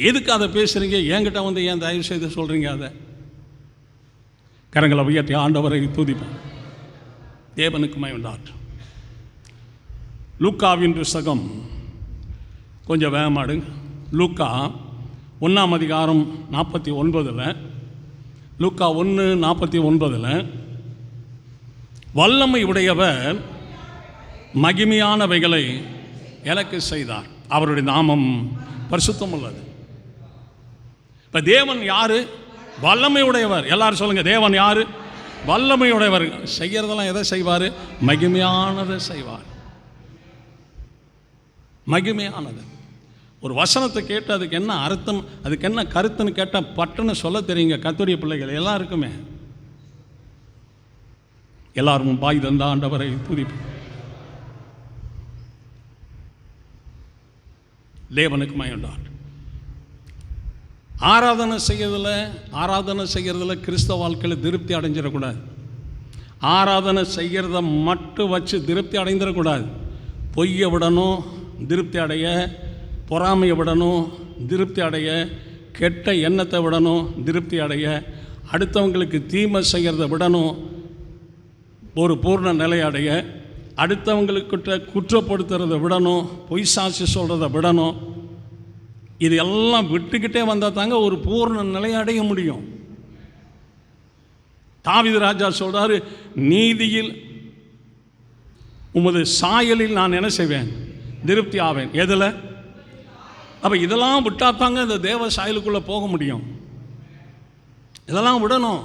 எதுக்கு அதை பேசுகிறீங்க? என்கிட்ட வந்து ஏன் தயவு செய்து சொல்கிறீங்க? அதை கரங்களை உயர்த்தி ஆண்டவரை துதிப்போம். தேவனுக்கு மகிமை. லூக்காவின் புத்தகம் கொஞ்சம் வேகமாடுங்க. லூக்கா 1ஆம் அதிகாரம் 49, லூக்கா 1:49, வல்லமை உடையவர் மகிமையானவைகளை எனக்கு செய்தார், அவருடைய நாமம் பரிசுத்தம் உள்ளது. இப்போ தேவன் யாரு? வல்லமை உடையவர். எல்லாரும் சொல்லுங்க, தேவன் யாரு? வல்லமை உடையவர். செய்யறதெல்லாம் எதை செய்வார்? மகிமையானதை செய்வார். மகிமையானது. ஒரு வசனத்தை கேட்டு அதுக்கு என்ன அர்த்தம், அதுக்கு என்ன கருத்துன்னு கேட்டால் பட்டுன்னு சொல்ல தெரியுங்க கர்த்தருடைய பிள்ளைகள் எல்லாருக்குமே. எல்லாரும் பாய் தந்த ஆண்டவரை துதிப்போம். தேவனுக்கு மகிமை. ஆராதனை செய்கிறதுல கிறிஸ்தவ வாழ்க்கையில் திருப்தி அடைஞ்சிடக்கூடாது. ஆராதனை செய்கிறத மட்டும் வச்சு திருப்தி அடைந்துடக்கூடாது. பொய்யை விடணும் திருப்தி அடைய, பொறாமையை விடணும் திருப்தி அடைய, கெட்ட எண்ணத்தை விடணும் திருப்தி அடைய, அடுத்தவங்களுக்கு தீமை செய்கிறத விடணும் ஒரு பூர்ண நிலை அடைய, அடுத்தவங்களுக்கு குற்றப்படுத்துறதை விடணும், பொய் சாட்சி சொல்கிறத விடணும். இது எல்லாம் விட்டுக்கிட்டே வந்தால் தாங்க ஒரு பூர்ண நிலையை அடைய முடியும். தாவீது ராஜா சொல்கிறாரு, நீதியில் உமது சாயலில் நான் என்ன செய்வேன், திருப்தி ஆவேன். எதில்? அப்போ இதெல்லாம் விட்டால் தாங்க இந்த தேவ சாயலுக்குள்ளே போக முடியும். இதெல்லாம் விடணும்.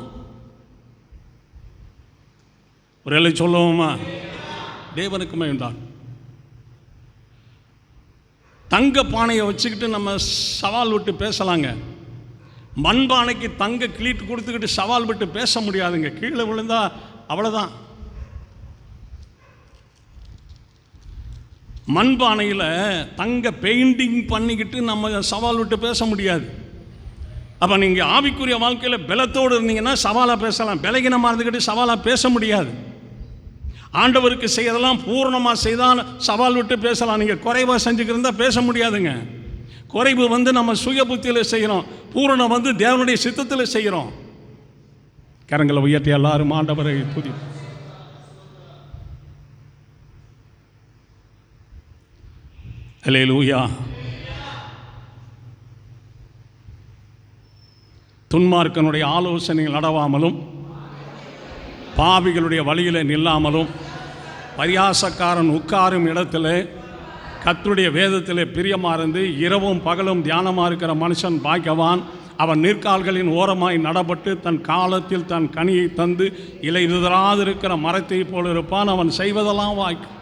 ஒரு எல்லை சொல்லுவோமா? தேவனுக்குமே உண்டான். தங்க பானையை வச்சுக்கிட்டு நம்ம சவால் விட்டு பேசலாங்க. மண்பானைக்கு தங்க கிளீட்டு கொடுத்துக்கிட்டு சவால் விட்டு பேச முடியாதுங்க. கீழே விழுந்தா அவ்வளோதான். மண்பானையில் தங்க பெயிண்டிங் பண்ணிக்கிட்டு நம்ம சவால் விட்டு பேச முடியாது. அப்போ நீங்கள் ஆவிக்குரிய வாழ்க்கையில் பலத்தோடு இருந்தீங்கன்னா சவாலாக பேசலாம். பலகீனமாக இருந்துக்கிட்டு சவாலாக பேச முடியாது. ஆண்டவருக்கு செய்யறதெல்லாம் பூர்ணமாக செய்தால் சவால் விட்டு பேசலாம். நீங்கள் குறைவாக செஞ்சுக்கிருந்தா பேச முடியாதுங்க. குறைவு நம்ம சுய புத்தியில் செய்கிறோம், பூரணம் தேவனுடைய சித்தத்தில் செய்கிறோம். கரங்களை உயர்த்தி எல்லாரும் ஆண்டவரை துதி. அல்லேலூயா. துன்மார்க்கனுடைய ஆலோசனைகள் நடவாமலும், பாவிகளுடைய வழியில் நில்லாமலும், பரியாசக்காரன் உட்காரும் இடத்துல கர்த்தருடைய வேதத்தில் பிரியமாக இருந்து இரவும் பகலும் தியானமாக இருக்கிற மனுஷன் பாக்கியவான். அவன் நீர்க்கால்களின் ஓரமாய் நடப்பட்டு தன் காலத்தில் தன் கனியை தந்து இலை உதிராதிருக்கிற மரத்தை போல இருப்பான். அவன் செய்வதெல்லாம் வாய்க்கும்.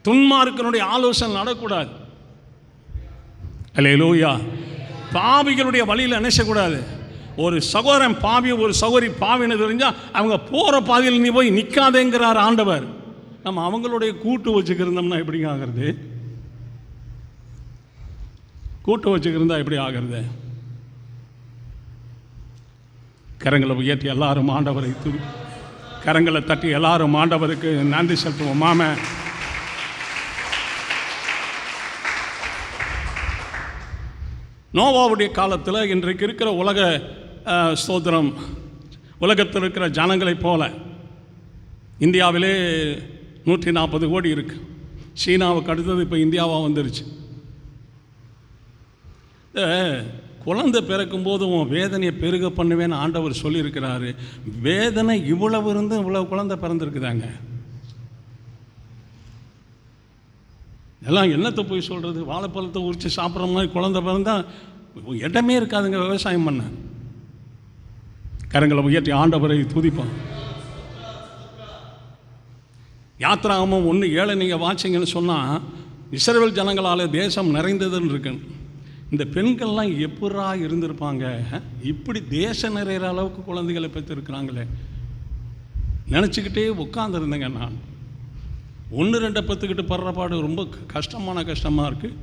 துன்மார்க்கனுடைய ஆலோசனை நடக்கூடாது. அல்லேலூயா. பாவிகளுடைய வழியில் நினைச்சக்கூடாது. ஒரு சகோதரன் பாவி, ஒரு சகோதரி பாவின்னு தெரிஞ்சால் அவங்க போகிற பாதையில் நீ போய் நிற்காதேங்கிறார் ஆண்டவர். நம்ம அவங்களுடைய கூட்டு வச்சுக்கிருந்தோம்னா எப்படி ஆகிறது? கூட்டு வச்சுக்கிருந்தா எப்படி ஆகிறது? கரங்களை உயர்த்தி எல்லாரும் ஆண்டவரை கரங்களை தட்டி எல்லாரும் ஆண்டவருக்கு நன்றி செலுத்துவோம். மாம நோவாவுடைய காலத்தில் இன்றைக்கு இருக்கிற உலக ஸ்தோத்திரம், உலகத்தில் இருக்கிற ஜனங்களைப் போல இந்தியாவிலே 140 கோடி இருக்கு. சீனாவுக்கு அடுத்தது இப்போ இந்தியாவாக வந்துருச்சு. குழந்தை பிறக்கும் போது உன் வேதனையை பெருக பண்ணுவேன்னு ஆண்டவர் சொல்லியிருக்கிறாரு. வேதனை இவ்வளவு இருந்து இவ்வளவு குழந்தை பிறந்திருக்குதாங்க. எல்லாம் என்னத்தை போய் சொல்கிறது? வாழைப்பழத்தை உரித்து சாப்பிட்ற மாதிரி குழந்தை பிறந்தா இடமே இருக்காதுங்க விவசாயம் பண்ண. கரங்களை உயர்த்தி ஆண்டவரை துதிப்போம். யாத்திராகமம் 1:7 நீங்கள் வாட்சிங்கன்னு சொன்னால், இஸ்ரவேல் ஜனங்களால் தேசம் நிறைந்ததுன்னு இருக்கு. இந்த பெண்கள்லாம் எப்படா இருந்திருப்பாங்க? இப்படி தேசம் நிறைகிற அளவுக்கு குழந்தைகளை பெற்றிருக்கிறாங்களே நினச்சிக்கிட்டே உட்காந்துருந்தேங்க. நான் 1-2 பெற்றுக்கிட்டு படுற பாடு ரொம்ப கஷ்டமாக இருக்குது.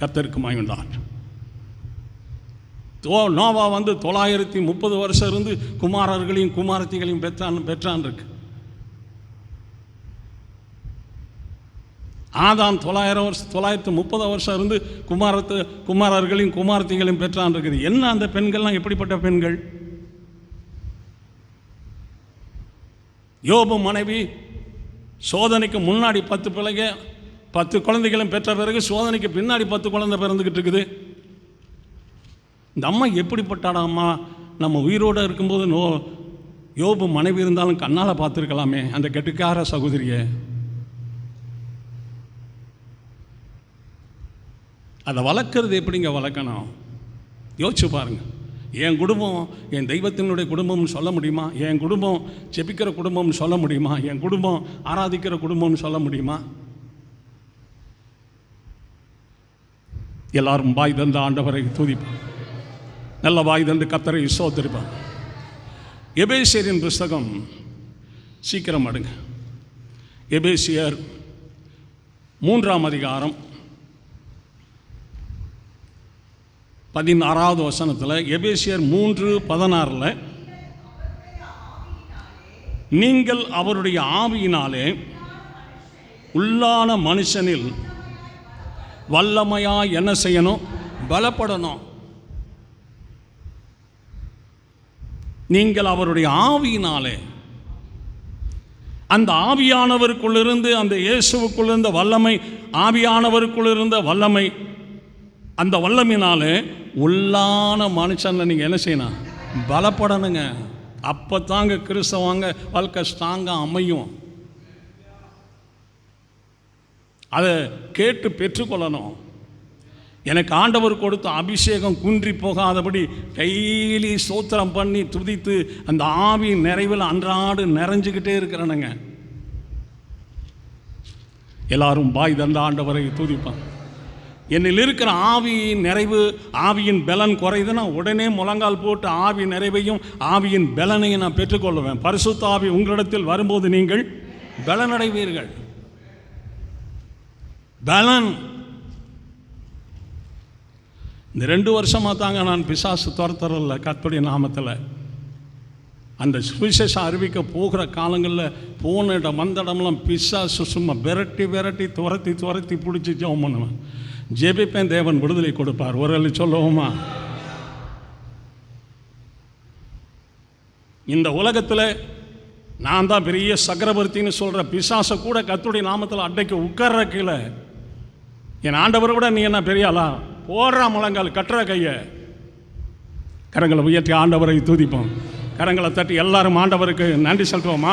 கர்த்தருக்கு மகிமையுண்டான். நோவா 930 வருஷம் இருந்து குமாரர்களையும் குமாரத்திகளையும் பெற்றான் இருக்கு. ஆதாம் 930 வருஷம் இருந்து குமாரர்களையும் குமாரத்திகளையும் பெற்றான் இருக்குது. என்ன அந்த பெண்கள்லாம் எப்படிப்பட்ட பெண்கள்? யோபு மனைவி சோதனைக்கு முன்னாடி 10 பிள்ளைங்க 10 குழந்தைகளும் பெற்ற பிறகு சோதனைக்கு பின்னாடி 10 குழந்தை பிறந்துக்கிட்டு இருக்குது. இந்த அம்மா எப்படிப்பட்டாடா அம்மா? நம்ம உயிரோடு இருக்கும்போது யோபு மனைவி இருந்தாலும் கண்ணால் பார்த்துருக்கலாமே அந்த கெட்டுக்கார சகோதரியை. அதை வளர்க்குறது எப்படிங்க வளர்க்கணும்? யோசிச்சு பாருங்கள். என் குடும்பம் என் தெய்வத்தினுடைய குடும்பம்னு சொல்ல முடியுமா? என் குடும்பம் ஜெபிக்கிற குடும்பம்னு சொல்ல முடியுமா? என் குடும்பம் ஆராதிக்கிற குடும்பம்னு சொல்ல முடியுமா? எல்லாரும் வாய் தந்து ஆண்டவரை துதிப்பான். நல்ல வாய் தந்து கர்த்தரை ஸ்தோத்திரிப்பான். எபேசியரின் புஸ்தகம் சீக்கிரம் அடுங்க. எபேசியர் 3ஆம் அதிகாரம் 16வது வசனத்தில், எபேசியர் 3:16, நீங்கள் அவருடைய ஆவியினாலே உள்ளான மனுஷனில் வல்லமையா என்ன செய்யணும்? பலப்படணும். நீங்கள் அவருடைய ஆவியினாலே, அந்த ஆவியானவருக்குள்ளிருந்து, அந்த இயேசுவுக்குள் இருந்த வல்லமை, ஆவியானவருக்குள் இருந்த வல்லமை, அந்த வல்லமையினாலே உள்ளான மனுஷனில் நீங்கள் என்ன செய்யணும்? பலப்படணுங்க. அப்போ தாங்க கிறிஸ்தவங்க வாழ்க்கை ஸ்ட்ராங்காக அமையும். அதை கேட்டு பெற்றுக்கொள்ளணும். எனக்கு ஆண்டவர் கொடுத்த அபிஷேகம் குன்றி போகாதபடி டெய்லி ஸ்தோத்திரம் பண்ணி துதித்து அந்த ஆவி நிறைவில் அன்றாடு நிறைஞ்சிக்கிட்டே இருக்கிறேனுங்க. எல்லாரும் பாய் தந்த ஆண்டவரை துதிப்பான். என்னில் இருக்கிற ஆவியின் நிறைவு, ஆவியின் பலன் குறையுதுன்னா உடனே முழங்கால் போட்டு ஆவி நிறைவையும் ஆவியின் பலனையும் நான் பெற்றுக்கொள்ளுவேன். பரிசுத்த ஆவி உங்களிடத்தில் வரும்போது நீங்கள் பலனடைவீர்கள். பலன். இந்த 2 வருஷமாக தாங்க நான் பிசாசு துரத்துறதில்ல. கர்த்தருடைய நாமத்தில் அந்த சுவிசேஷம் அறிவிக்க போகிற காலங்களில் போன இடம் வந்த இடம்லாம் பிசாசு சும்மா விரட்டி துரத்தி பிடிச்சி ஜெபம் பண்ணுவேன். ஜெபிப்பேன், தேவன் விடுதலை கொடுப்பார். ஒரு சொல்லுவோமா? இந்த உலகத்தில் நான் தான் பெரிய சக்கரவர்த்தின்னு சொல்கிற பிசாசை கூட கர்த்தருடைய நாமத்தில் அன்றைக்கு உட்கார்ற கீழே என் ஆண்டவரை விட நீ என்ன பெரியாளா? போடுற முழங்கால், கட்டுற கையை, கரங்களை உயர்த்தி ஆண்டவரை துதிப்போம். கரங்களை தட்டி எல்லாரும் ஆண்டவருக்கு நன்றி செலுத்துவோம்.